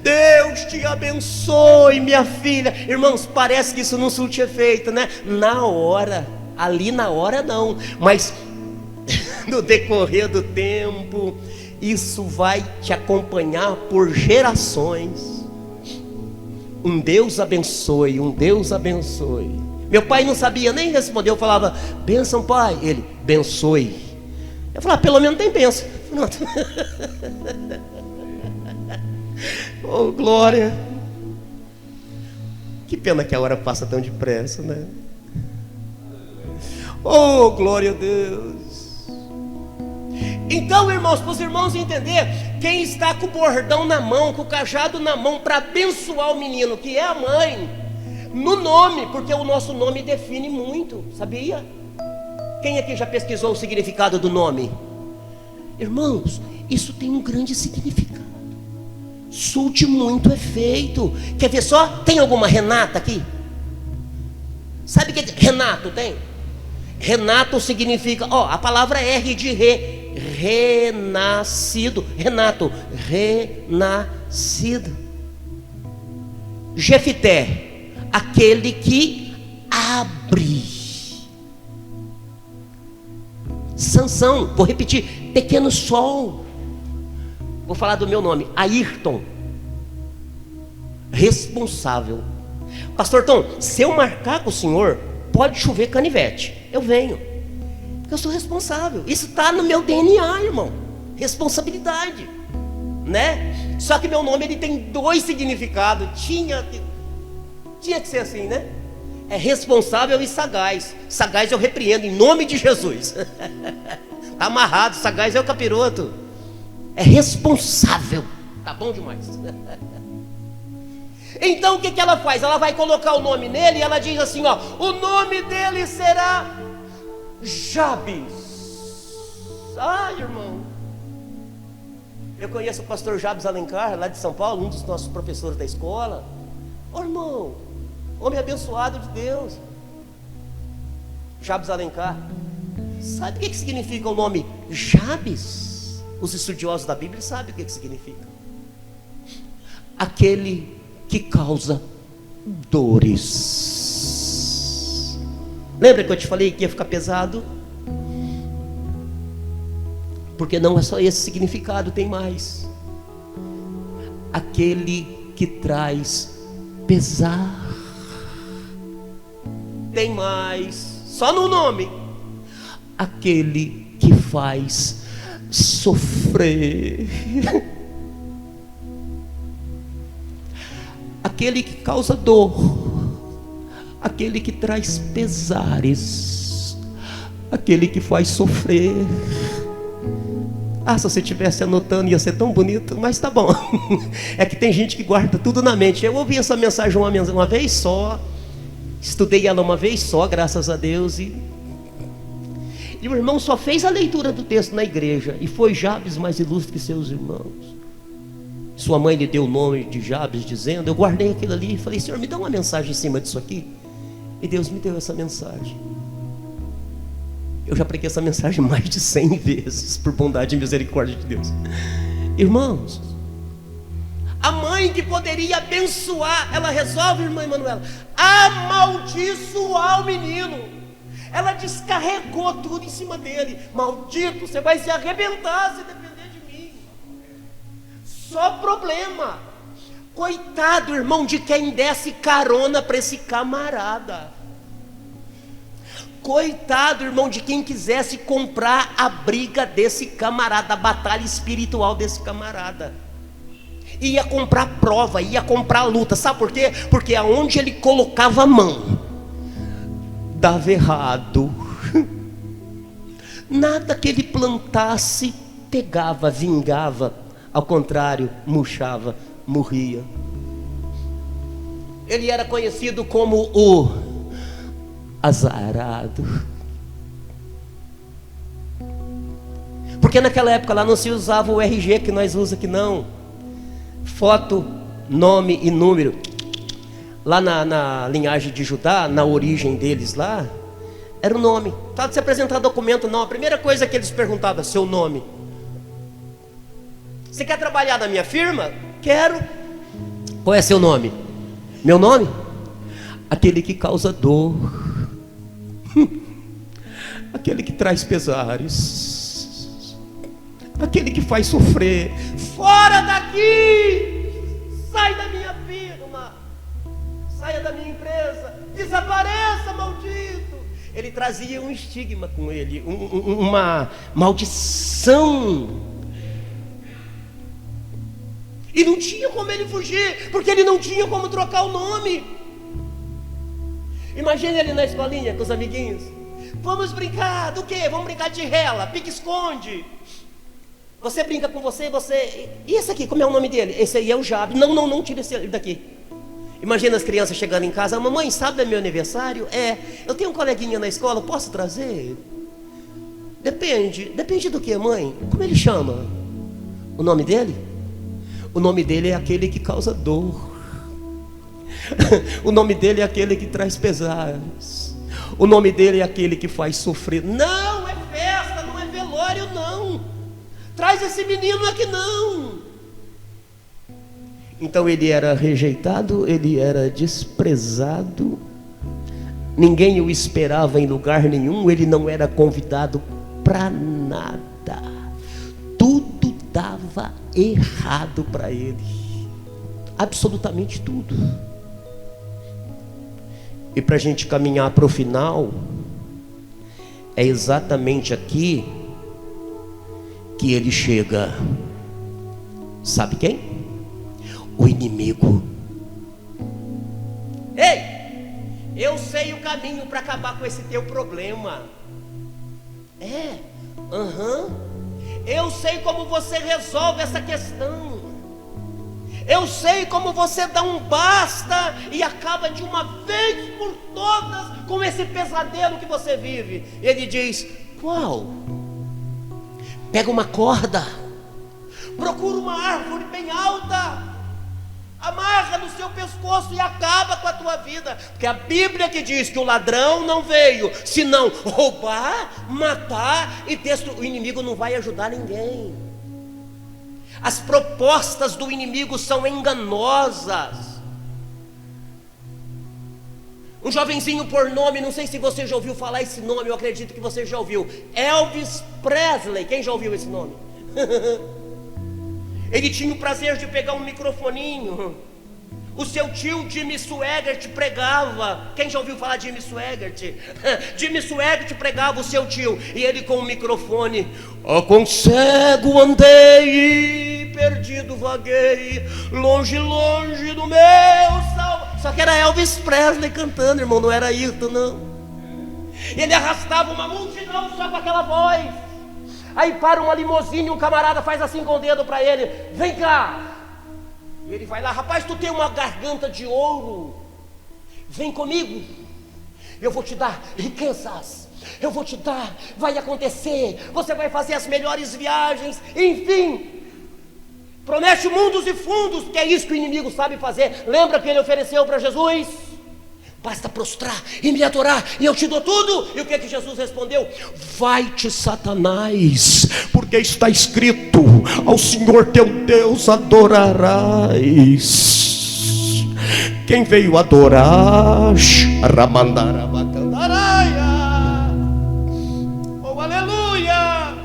Deus te abençoe, minha filha. Irmãos, parece que isso não surte efeito, né? Na hora, ali na hora não, mas no decorrer do tempo, isso vai te acompanhar por gerações. Um Deus abençoe, um Deus abençoe. Meu pai não sabia nem responder, eu falava, bênção, pai. Ele, abençoe. Eu falava, pelo menos tem bênção. Pronto. Oh, glória. Que pena que a hora passa tão depressa, né? Oh, glória a Deus. Então, irmãos, para os irmãos entender, quem está com o bordão na mão, com o cajado na mão para abençoar o menino, que é a mãe, no nome, porque o nosso nome define muito, sabia? Quem aqui já pesquisou o significado do nome? Irmãos, isso tem um grande significado, surte muito efeito. Quer ver só? Tem alguma Renata aqui? Sabe o que Renato tem? Renato significa, a palavra R de renascido. Renato, renascido. Jefité, aquele que abre. Sansão, vou repetir, pequeno sol. Vou falar do meu nome, Ayrton, responsável. Pastor Tom, se eu marcar com o senhor, pode chover canivete, eu venho, porque eu sou responsável. Isso está no meu DNA, irmão, responsabilidade, né? Só que meu nome ele tem dois significados. Tinha que ser assim, né? É responsável e sagaz. Sagaz eu repreendo em nome de Jesus. Está amarrado, sagaz é o capiroto. É responsável. Tá bom demais. Então o que ela faz? Ela vai colocar o nome nele e ela diz assim, o nome dele será Jabes. Ai, irmão, eu conheço o pastor Jabes Alencar, lá de São Paulo, um dos nossos professores da escola. Irmão, homem abençoado de Deus, Jabes Alencar. Sabe o que significa o nome Jabes? Os estudiosos da Bíblia sabem o que significa. Aquele que causa dores. Lembra que eu te falei que ia ficar pesado? Porque não é só esse significado, tem mais. Aquele que traz pesar. Tem mais. Só no nome. Aquele que faz sofrer. Aquele que causa dor, aquele que traz pesares, aquele que faz sofrer. Se você estivesse anotando ia ser tão bonito, mas tá bom. É que tem gente que guarda tudo na mente. Eu ouvi essa mensagem uma vez só, estudei ela uma vez só, graças a Deus, e o irmão só fez a leitura do texto na igreja, e foi Jabes mais ilustre que seus irmãos. Sua mãe lhe deu o nome de Jabes, dizendo, eu guardei aquilo ali e falei, Senhor, me dá uma mensagem em cima disso aqui. E Deus me deu essa mensagem. Eu já preguei essa mensagem mais de 100 vezes, por bondade e misericórdia de Deus. Irmãos, a mãe que poderia abençoar, ela resolve, irmã Emanuela, amaldiçoar o menino. Ela descarregou tudo em cima dele. Maldito, você vai se arrebentar se depender de mim. Só problema. Coitado, irmão, de quem desse carona para esse camarada. Coitado, irmão, de quem quisesse comprar a briga desse camarada, a batalha espiritual desse camarada. Ia comprar prova, ia comprar luta. Sabe por quê? Porque aonde ele colocava a mão, dava errado. Nada que ele plantasse pegava, vingava. Ao contrário, murchava, morria. Ele era conhecido como o azarado. Porque naquela época lá não se usava o RG que nós usamos aqui não. Foto, nome e número. Lá na linhagem de Judá, na origem deles lá, era o nome. Tá de se apresentar documento não. A primeira coisa que eles perguntavam, seu nome. Você quer trabalhar na minha firma? Quero. Qual é seu nome? Meu nome? Aquele que causa dor. Aquele que traz pesares. Aquele que faz sofrer. Fora daqui! Sai da minha firma. Saia da minha empresa. Desapareça, maldito. Ele trazia um estigma com ele, uma maldição. E não tinha como ele fugir, porque ele não tinha como trocar o nome. Imagina ele na escolinha com os amiguinhos. Vamos brincar do quê? Vamos brincar de rela, pique-esconde. Você brinca com você. E esse aqui, como é o nome dele? Esse aí é o Jabe. Não tira esse daqui. Imagina as crianças chegando em casa. Mamãe, sabe do meu aniversário? Eu tenho um coleguinha na escola, posso trazer? Depende do que, mãe? Como ele chama? O nome dele? O nome dele é aquele que causa dor. O nome dele é aquele que traz pesares. O nome dele é aquele que faz sofrer. Não é festa, não é velório, não. Traz esse menino aqui, não. Então ele era rejeitado, ele era desprezado. Ninguém o esperava em lugar nenhum. Ele não era convidado para nada. Tudo dava errado para ele, absolutamente tudo. E para a gente caminhar para o final, é exatamente aqui que ele chega. Sabe quem? O inimigo. Ei, eu sei o caminho para acabar com esse teu problema. Eu sei como você resolve essa questão. Eu sei como você dá um basta e acaba de uma vez por todas com esse pesadelo que você vive. Ele diz: qual? Pega uma corda, procura uma árvore bem alta, amarra no seu pescoço e acaba com a tua vida. Porque a Bíblia que diz que o ladrão não veio senão roubar, matar e destruir. O inimigo não vai ajudar ninguém. As propostas do inimigo são enganosas. Um jovenzinho por nome, não sei se você já ouviu falar esse nome, eu acredito que você já ouviu, Elvis Presley. Quem já ouviu esse nome? Ele tinha o prazer de pegar um microfoninho. O seu tio Jimmy Swaggart pregava. Quem já ouviu falar de Jimmy Swaggart? Jimmy Swaggart pregava, o seu tio. E ele com o microfone: com cego andei, perdido vaguei, longe, longe do meu salvo. Só que era Elvis Presley cantando, irmão, não era Ayrton, não. Ele arrastava uma multidão só com aquela voz. Aí para uma limusine e um camarada faz assim com o dedo para ele: vem cá. E ele vai lá: rapaz, tu tem uma garganta de ouro, vem comigo, eu vou te dar riquezas, eu vou te dar, vai acontecer, você vai fazer as melhores viagens, enfim, promete mundos e fundos, que é isso que o inimigo sabe fazer. Lembra que ele ofereceu para Jesus? Basta prostrar e me adorar e eu te dou tudo. E o que Jesus respondeu? Vai-te, Satanás, porque está escrito: ao Senhor teu Deus adorarás. Quem veio adorar? Oh, aleluia!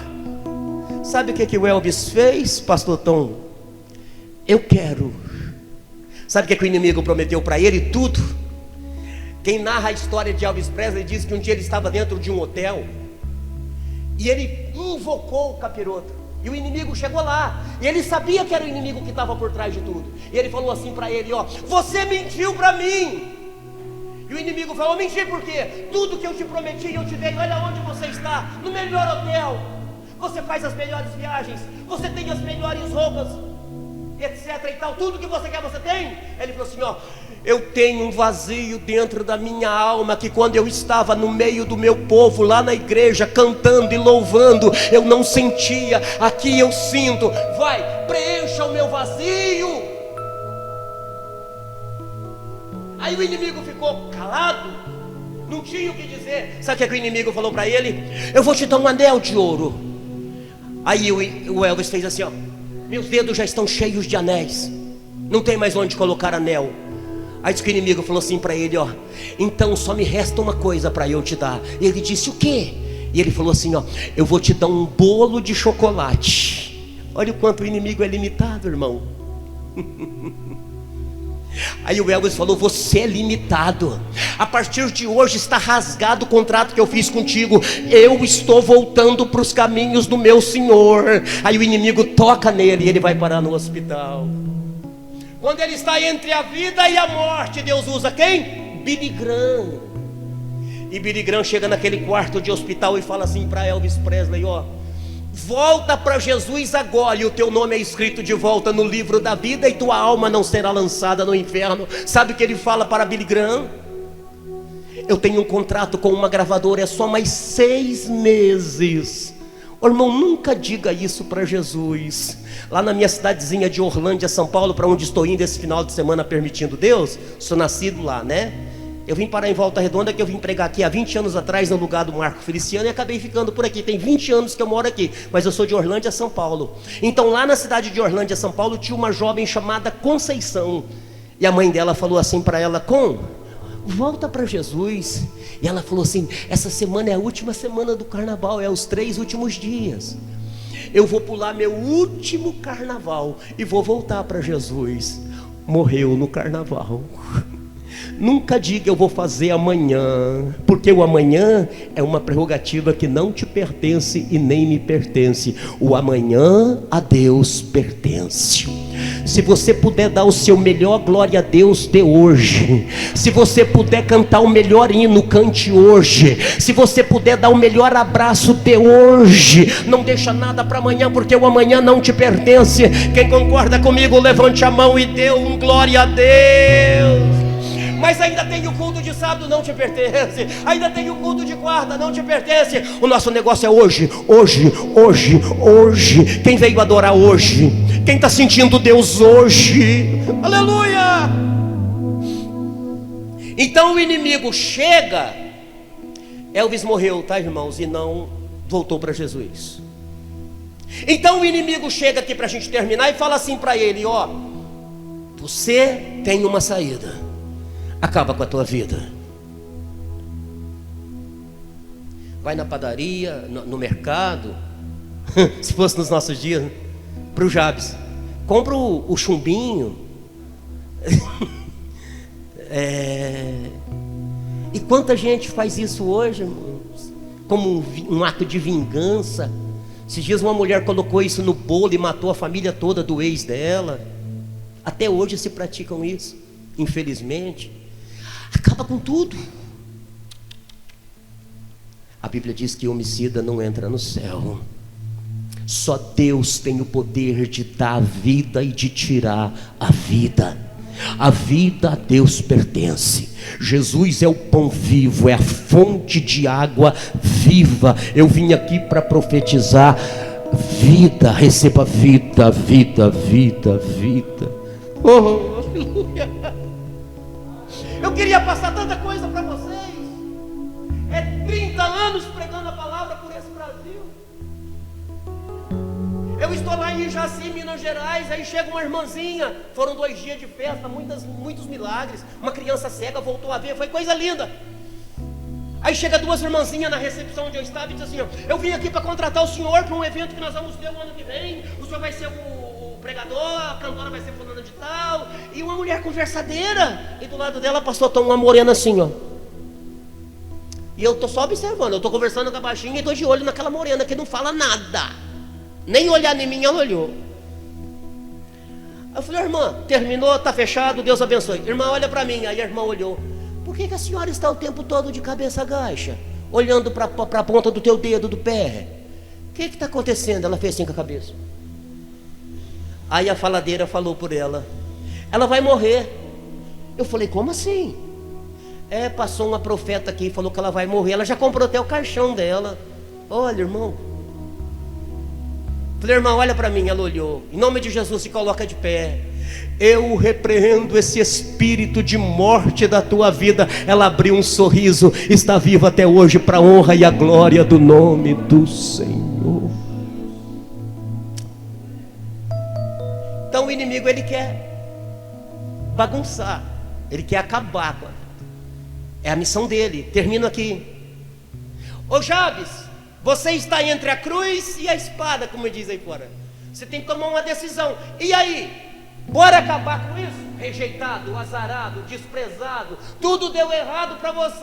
Sabe o que o Elvis fez, pastor Tom? Eu quero. Sabe o que o inimigo prometeu para ele? Tudo. Quem narra a história de Elvis Presley diz que um dia ele estava dentro de um hotel e ele invocou o capiroto, e o inimigo chegou lá, e ele sabia que era o inimigo que estava por trás de tudo, e ele falou assim para ele, ó, você mentiu para mim. E o inimigo falou, mentir por quê? Tudo que eu te prometi eu te dei, olha onde você está, no melhor hotel, você faz as melhores viagens, você tem as melhores roupas, etc e tal, tudo que você quer você tem. Ele falou assim, ó, eu tenho um vazio dentro da minha alma, que quando eu estava no meio do meu povo, lá na igreja, cantando e louvando, eu não sentia, aqui eu sinto, vai, preencha o meu vazio. Aí o inimigo ficou calado, não tinha o que dizer. Sabe o que o inimigo falou para ele? Eu vou te dar um anel de ouro. Aí o Elvis fez assim, ó, meus dedos já estão cheios de anéis, não tem mais onde colocar anel. Aí disse que o inimigo falou assim para ele, ó, então só me resta uma coisa para eu te dar. E ele disse, o quê? E ele falou assim, ó, eu vou te dar um bolo de chocolate. Olha o quanto o inimigo é limitado, irmão. Aí o Elvis falou, você é limitado, a partir de hoje está rasgado o contrato que eu fiz contigo, eu estou voltando para os caminhos do meu Senhor. Aí o inimigo toca nele e ele vai parar no hospital. Quando ele está entre a vida e a morte, Deus usa quem? Billy Graham. E Billy Graham chega naquele quarto de hospital e fala assim para Elvis Presley, ó, volta para Jesus agora, e o teu nome é escrito de volta no livro da vida, e tua alma não será lançada no inferno. Sabe o que ele fala para Billy Graham? Eu tenho um contrato com uma gravadora, é só mais 6 meses. Oh, irmão, nunca diga isso para Jesus. Lá na minha cidadezinha de Orlândia, São Paulo, para onde estou indo esse final de semana, permitindo Deus, sou nascido lá, né? Eu vim parar em Volta Redonda, que eu vim pregar aqui há 20 anos atrás, no lugar do Marco Feliciano, e acabei ficando por aqui. Tem 20 anos que eu moro aqui, mas eu sou de Orlândia, São Paulo. Então lá na cidade de Orlândia, São Paulo, tinha uma jovem chamada Conceição, e a mãe dela falou assim para ela, volta para Jesus. E ela falou assim, essa semana é a última semana do carnaval, é os 3 últimos dias, eu vou pular meu último carnaval e vou voltar para Jesus. Morreu no carnaval. Nunca diga eu vou fazer amanhã, porque o amanhã é uma prerrogativa que não te pertence e nem me pertence. O amanhã a Deus pertence. Se você puder dar o seu melhor glória a Deus, dê hoje. Se você puder cantar o melhor hino, cante hoje. Se você puder dar o melhor abraço, dê hoje. Não deixa nada para amanhã, porque o amanhã não te pertence. Quem concorda comigo, levante a mão e dê um glória a Deus. Mas ainda tem o culto de sábado, não te pertence. Ainda tem o culto de quarta, não te pertence. O nosso negócio é hoje, hoje, hoje, hoje. Quem veio adorar hoje? Quem está sentindo Deus hoje? Aleluia! Então o inimigo chega. Elvis morreu, tá, irmãos? E não voltou para Jesus. Então o inimigo chega aqui para a gente terminar e fala assim para ele, ó, você tem uma saída. Acaba com a tua vida. Vai na padaria, no mercado, se fosse nos nossos dias, para o Jabes, compra o chumbinho. E quanta gente faz isso hoje, irmãos, como um ato de vingança. Esses dias uma mulher colocou isso no bolo e matou a família toda do ex dela. Até hoje se praticam isso, infelizmente. Acaba com tudo. A Bíblia diz que homicida não entra no céu. Só Deus tem o poder de dar a vida e de tirar a vida. A vida a Deus pertence. Jesus é o pão vivo, é a fonte de água viva. Eu vim aqui para profetizar vida. Receba vida, vida, vida, vida. Oh, aleluia. Eu queria passar tanta coisa para vocês. É 30 anos pregando a palavra por esse Brasil. Eu estou lá em Jaci, Minas Gerais. Aí chega uma irmãzinha. Foram 2 dias de festa, muitos milagres. Uma criança cega voltou a ver, foi coisa linda. Aí chega 2 irmãzinhas na recepção onde eu estava e diz assim, eu vim aqui para contratar o senhor para um evento que nós vamos ter o ano que vem. O senhor vai ser o pregador, a cantora vai ser fulana de tal. E uma mulher conversadeira. E do lado dela passou uma morena assim, ó. E eu estou só observando, eu estou conversando com a baixinha e estou de olho naquela morena que não fala nada. Nem olhar em mim ela olhou. Eu falei, irmã, terminou, está fechado, Deus abençoe. Irmã, olha para mim. Aí a irmã olhou. Por que a senhora está o tempo todo de cabeça baixa, olhando para a ponta do teu dedo do pé? O que está acontecendo? Ela fez assim com a cabeça. Aí a faladeira falou por ela, ela vai morrer. Eu falei, como assim? Passou uma profeta aqui e falou que ela vai morrer. Ela já comprou até o caixão dela. Olha, irmão. Falei, irmã, olha para mim. Ela olhou. Em nome de Jesus, se coloca de pé. Eu repreendo esse espírito de morte da tua vida. Ela abriu um sorriso. Está viva até hoje para a honra e a glória do nome do Senhor. Então o inimigo, ele quer bagunçar, ele quer acabar com a vida. É a missão dele. Termino aqui. Ô Jabes, você está entre a cruz e a espada, como diz aí fora. Você tem que tomar uma decisão. E aí? Bora acabar com isso? Rejeitado, azarado, desprezado, tudo deu errado para você.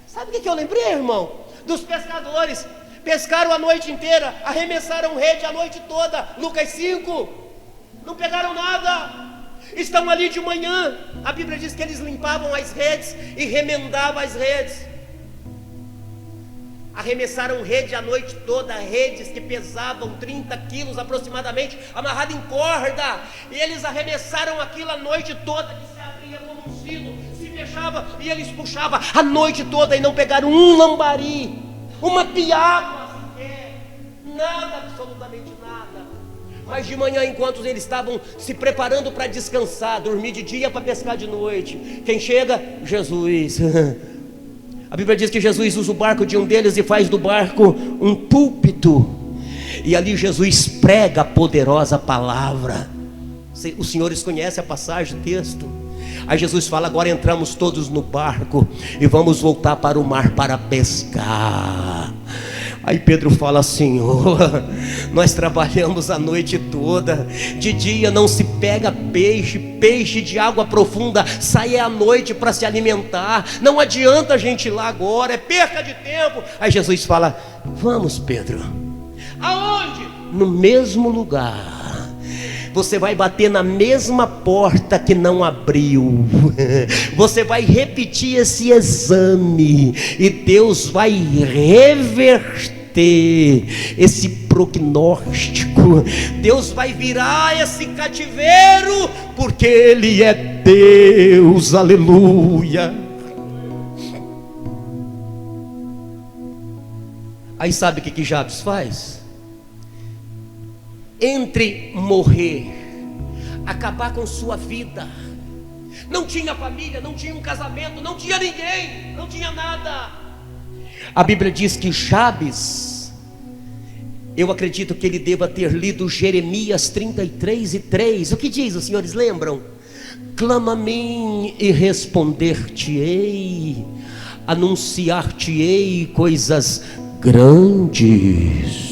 Sabe o que eu lembrei, irmão? Dos pescadores. Pescaram a noite inteira, arremessaram rede a noite toda. Lucas 5. Não pegaram nada. Estão ali de manhã. A Bíblia diz que eles limpavam as redes e remendavam as redes. Arremessaram rede a noite toda, redes que pesavam 30 quilos aproximadamente, amarrado em corda. E eles arremessaram aquilo a noite toda, que se abria como um sino, se fechava e eles puxavam a noite toda e não pegaram um lambari, uma piaba sequer, nada, absolutamente nada. Mas de manhã, enquanto eles estavam se preparando para descansar, dormir de dia para pescar de noite, quem chega? Jesus. A Bíblia diz que Jesus usa o barco de um deles e faz do barco um púlpito. E ali Jesus prega a poderosa palavra. Os senhores conhecem a passagem, o texto? Aí Jesus fala, agora entramos todos no barco e vamos voltar para o mar para pescar. Aí Pedro fala assim, nós trabalhamos a noite toda, de dia não se pega peixe, peixe de água profunda sai à noite para se alimentar, não adianta a gente ir lá agora, é perca de tempo. Aí Jesus fala, vamos Pedro. Aonde? No mesmo lugar. Você vai bater na mesma porta que não abriu. Você vai repetir esse exame e Deus vai reverter esse prognóstico. Deus vai virar esse cativeiro, porque Ele é Deus. Aleluia. Aí sabe o que Jabes faz? Entre morrer, acabar com sua vida, não tinha família, não tinha um casamento, não tinha ninguém, não tinha nada. A Bíblia diz que Jabes, eu acredito que ele deva ter lido Jeremias 33:3. O que diz, os senhores lembram? Clama a mim e responder-te-ei, anunciar-te-ei coisas grandes,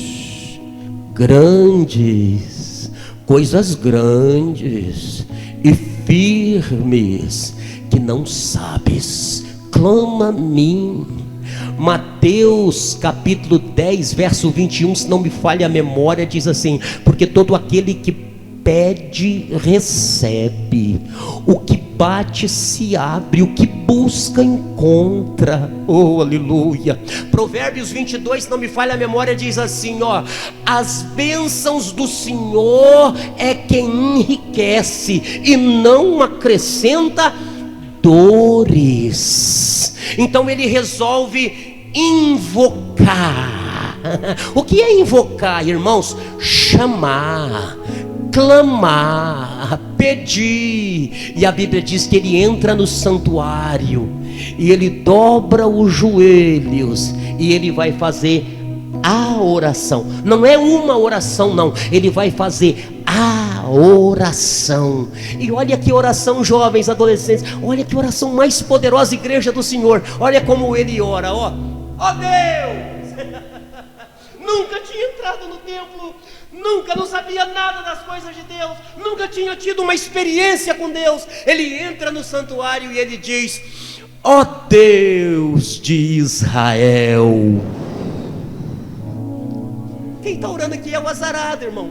coisas grandes e firmes que não sabes. Clama a mim. Mateus capítulo 10 verso 21, se não me falha a memória, diz assim, porque todo aquele que pede recebe, o que bate se abre, o que busca encontra. Oh, aleluia. Provérbios 22, se não me falha a memória, diz assim, as bênçãos do Senhor é quem enriquece e não acrescenta dores. Então ele resolve invocar. O que é invocar, irmãos? Chamar, clamar, pedir. E a Bíblia diz que ele entra no santuário e ele dobra os joelhos e ele vai fazer a oração. Não é uma oração, não, ele vai fazer a oração. E olha que oração, jovens, adolescentes, olha que oração mais poderosa, igreja do Senhor. Olha como ele ora, ó Deus. Nunca tinha entrado no templo, nunca, não sabia nada das coisas de Deus, nunca tinha tido uma experiência com Deus. Ele entra no santuário e ele diz, ó Deus de Israel. Quem está orando aqui é o azarado, irmão.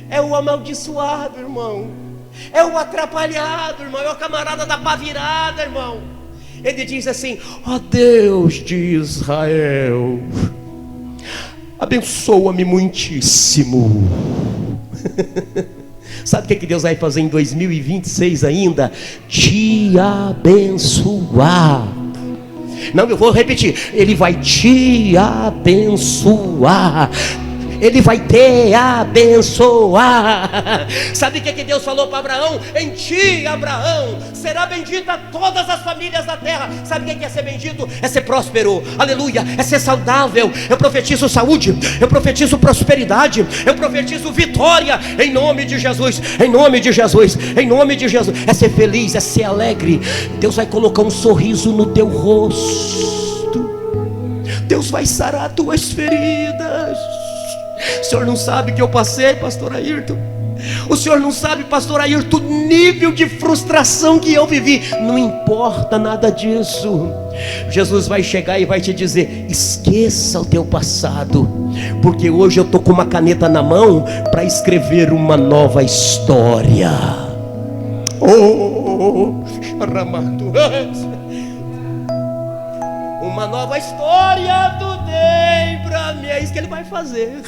É o amaldiçoado, irmão. É o atrapalhado, irmão. É o camarada da pá virada, irmão. Ele diz assim: ó Deus de Israel, abençoa-me muitíssimo. Sabe o que Deus vai fazer em 2026 ainda? Te abençoar. Não, eu vou repetir. Ele vai te abençoar. Ele vai te abençoar. Sabe o que Deus falou para Abraão? Em ti, Abraão, será bendita todas as famílias da terra. Sabe o que é ser bendito? É ser próspero, aleluia, é ser saudável. Eu profetizo saúde, eu profetizo prosperidade, eu profetizo vitória, em nome de Jesus, em nome de Jesus, em nome de Jesus. É ser feliz, é ser alegre. Deus vai colocar um sorriso no teu rosto. Deus vai sarar tuas feridas. O senhor não sabe o que eu passei, pastor Ayrton. O senhor não sabe, pastor Ayrton, o nível de frustração que eu vivi. Não importa nada disso. Jesus vai chegar e vai te dizer: esqueça o teu passado, porque hoje eu estou com uma caneta na mão para escrever uma nova história. Uma nova história tu tem para mim. É isso que ele vai fazer.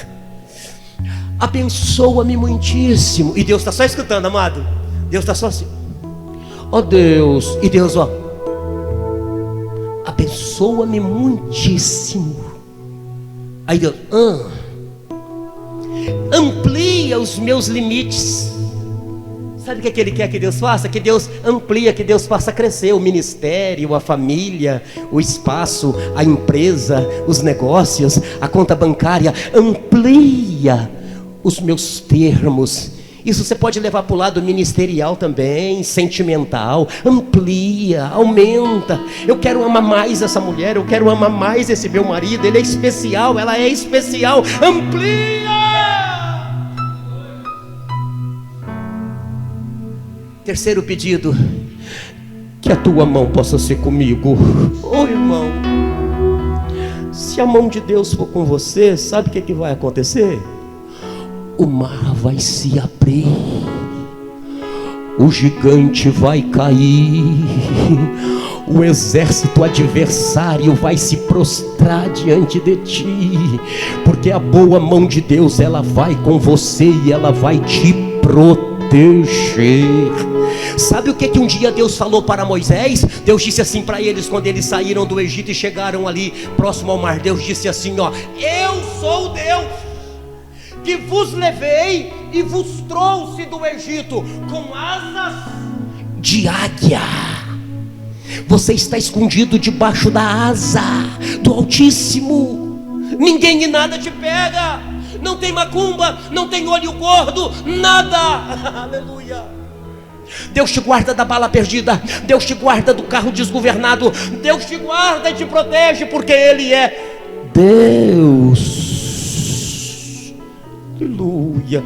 Abençoa-me muitíssimo. E Deus está só escutando, amado. Deus está só assim: ó Deus. E Deus, ó, abençoa-me muitíssimo. Aí Deus, amplia os meus limites. Sabe o que Ele quer que Deus faça? Que Deus amplia, que Deus faça crescer o ministério, a família, o espaço, a empresa, os negócios, a conta bancária. Amplia os meus termos. Isso você pode levar para o lado ministerial também, sentimental. Amplia, aumenta. Eu quero amar mais essa mulher, eu quero amar mais esse meu marido. Ele é especial, ela é especial. Amplia. Terceiro pedido: que a tua mão possa ser comigo. Oh, irmão, se a mão de Deus for com você, sabe o que vai acontecer? O mar vai se abrir, o gigante vai cair, o exército adversário vai se prostrar diante de ti, porque a boa mão de Deus, ela vai com você e ela vai te proteger. Sabe o que um dia Deus falou para Moisés? Deus disse assim para eles, quando eles saíram do Egito e chegaram ali próximo ao mar. Deus disse assim, ó: eu sou Deus que vos levei e vos trouxe do Egito com asas de águia. Você está escondido debaixo da asa do Altíssimo. Ninguém e nada te pega. Não tem macumba, não tem olho gordo, nada. Aleluia. Deus te guarda da bala perdida. Deus te guarda do carro desgovernado. Deus te guarda e te protege, porque Ele é Deus. Aleluia.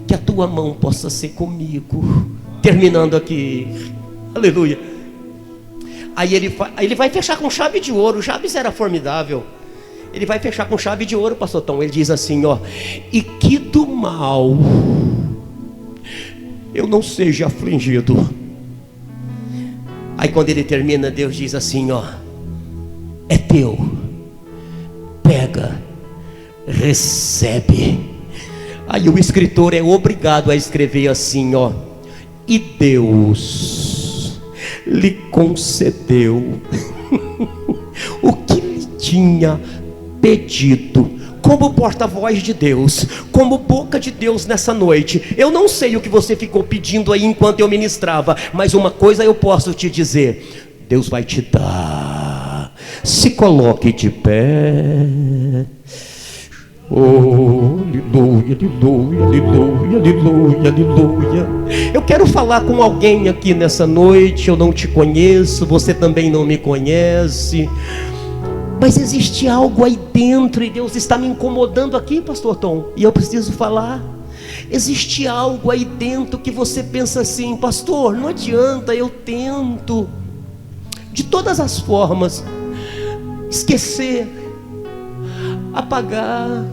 Que a tua mão possa ser comigo. Terminando aqui. Aleluia. Aí ele vai fechar com chave de ouro. Jabes era formidável. Ele vai fechar com chave de ouro, pastor Tom. Ele diz assim, ó: e que do mal eu não seja afligido. Aí quando ele termina, Deus diz assim, ó: é teu, pega, recebe. Aí o escritor é obrigado a escrever assim, ó: e Deus lhe concedeu o que lhe tinha pedido. Como porta-voz de Deus, como boca de Deus nessa noite, eu não sei o que você ficou pedindo aí enquanto eu ministrava, mas uma coisa eu posso te dizer: Deus vai te dar. Se coloque de pé. Oh, aleluia, aleluia, aleluia, aleluia, aleluia. Eu quero falar com alguém aqui nessa noite. Eu não te conheço, você também não me conhece, mas existe algo aí dentro e Deus está me incomodando aqui, pastor Tom, e eu preciso falar. Existe algo aí dentro que você pensa assim: pastor, não adianta, eu tento, de todas as formas, esquecer, apagar,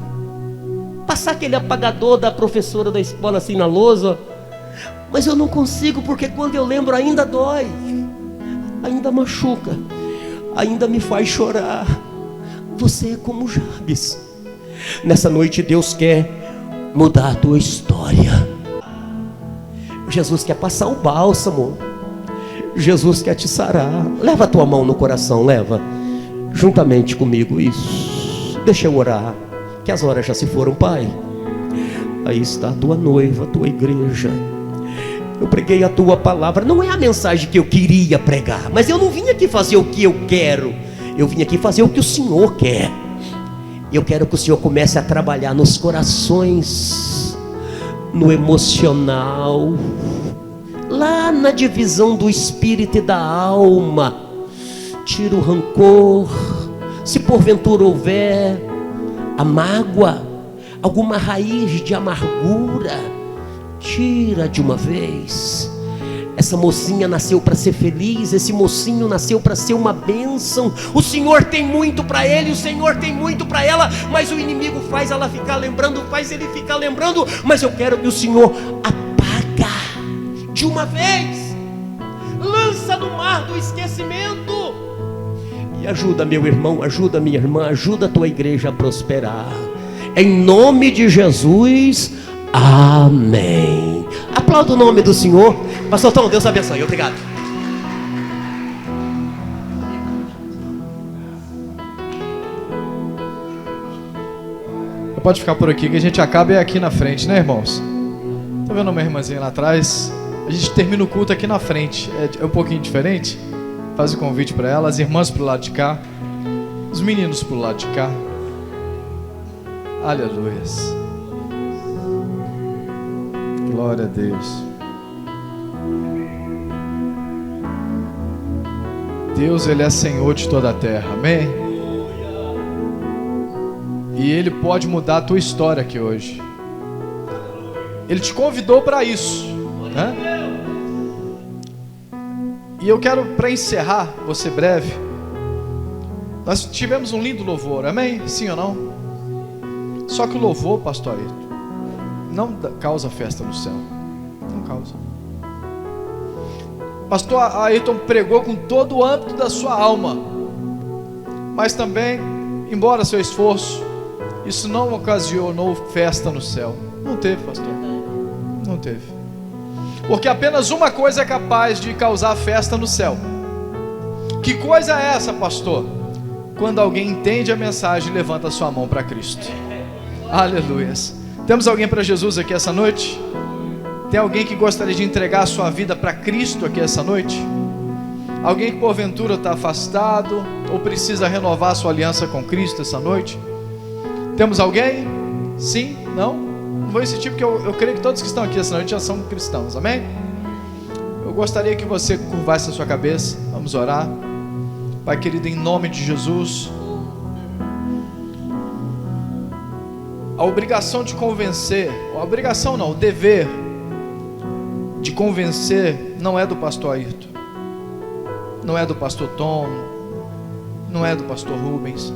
passar aquele apagador da professora da escola assim na lousa, mas eu não consigo, porque quando eu lembro ainda dói, ainda machuca, ainda me faz chorar. Você é como Jabes. Nessa noite Deus quer mudar a tua história. Jesus quer passar o bálsamo, Jesus quer te sarar. Leva a tua mão no coração, leva, juntamente comigo, isso. Deixa eu orar, que as horas já se foram, Pai. Aí está a tua noiva, a tua igreja. Eu preguei a tua palavra, não é a mensagem que eu queria pregar, mas eu não vim aqui fazer o que eu quero, eu vim aqui fazer o que o Senhor quer. Eu quero que o Senhor comece a trabalhar nos corações, no emocional, lá na divisão do espírito e da alma. Tira o rancor, se porventura houver a mágoa, alguma raiz de amargura, tira de uma vez. Essa mocinha nasceu para ser feliz, esse mocinho nasceu para ser uma bênção. O Senhor tem muito para ele, o Senhor tem muito para ela, mas o inimigo faz ela ficar lembrando, faz ele ficar lembrando. Mas eu quero que o Senhor apaga de uma vez, lança no mar do esquecimento. E ajuda meu irmão, ajuda minha irmã, ajuda a tua igreja a prosperar. Em nome de Jesus, amém. Aplauda o nome do Senhor. Pastor Tom, Deus abençoe, obrigado. Pode ficar por aqui que a gente acaba aqui na frente, né, irmãos? Tá vendo uma irmãzinha lá atrás? A gente termina o culto aqui na frente. É um pouquinho diferente. Faz o convite para ela, as irmãs pro lado de cá, os meninos pro lado de cá. Aleluia. Glória a Deus. Deus, Ele é Senhor de toda a terra, amém? E Ele pode mudar a tua história aqui hoje. Ele te convidou para isso, né? E eu quero, para encerrar, vou ser breve. Nós tivemos um lindo louvor, amém? Sim ou não? Só que o louvor, pastor Ayrton, não causa festa no céu. Não causa. Pastor Ayrton pregou com todo o âmbito da sua alma, mas também, embora seu esforço, isso não ocasionou festa no céu. Não teve, pastor. Não teve. Porque apenas uma coisa é capaz de causar festa no céu. Que coisa é essa, pastor? Quando alguém entende a mensagem e levanta a sua mão para Cristo. Aleluias. Temos alguém para Jesus aqui essa noite? Tem alguém que gostaria de entregar a sua vida para Cristo aqui essa noite? Alguém que porventura está afastado ou precisa renovar a sua aliança com Cristo essa noite? Temos alguém? Sim? Não? Não vou insistir porque eu creio que todos que estão aqui essa noite já são cristãos, amém? Eu gostaria que você curvasse a sua cabeça. Vamos orar. Pai querido, em nome de Jesus, a obrigação de convencer, a obrigação não, o dever de convencer não é do pastor Ayrton, não é do pastor Tom, não é do pastor Rubens.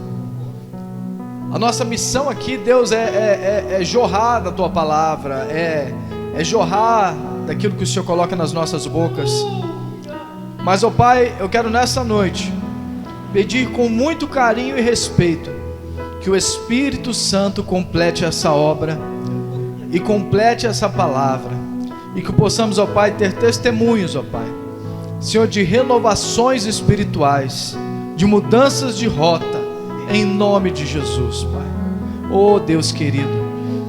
A nossa missão aqui, Deus, é jorrar da tua palavra, é jorrar daquilo que o Senhor coloca nas nossas bocas. Mas, ó Pai, eu quero nessa noite pedir com muito carinho e respeito que o Espírito Santo complete essa obra e complete essa palavra, e que possamos, ó Pai, ter testemunhos, ó Pai, Senhor, de renovações espirituais, de mudanças de rota, em nome de Jesus, Pai. Oh Deus querido,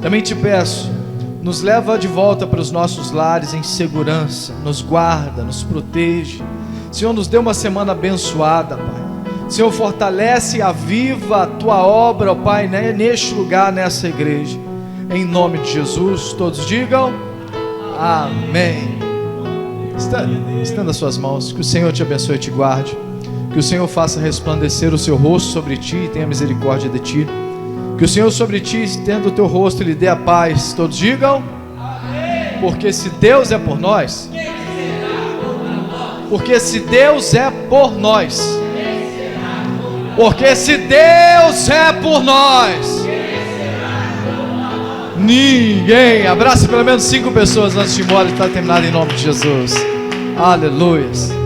também te peço, nos leva de volta para os nossos lares em segurança, nos guarda, nos protege. Senhor, nos dê uma semana abençoada, Pai. Senhor, fortalece e aviva a tua obra, ó Pai, né, neste lugar, nessa igreja, em nome de Jesus. Todos digam amém. Estenda suas mãos. Que o Senhor te abençoe e te guarde. Que o Senhor faça resplandecer o seu rosto sobre ti e tenha misericórdia de ti. Que o Senhor sobre ti estenda o teu rosto e lhe dê a paz. Todos digam amém. Porque se Deus é por nós, Porque se Deus é por nós, porque se Deus é por nós, ninguém. Abrace pelo menos 5 pessoas antes de ir embora e está terminado em nome de Jesus. Aleluia.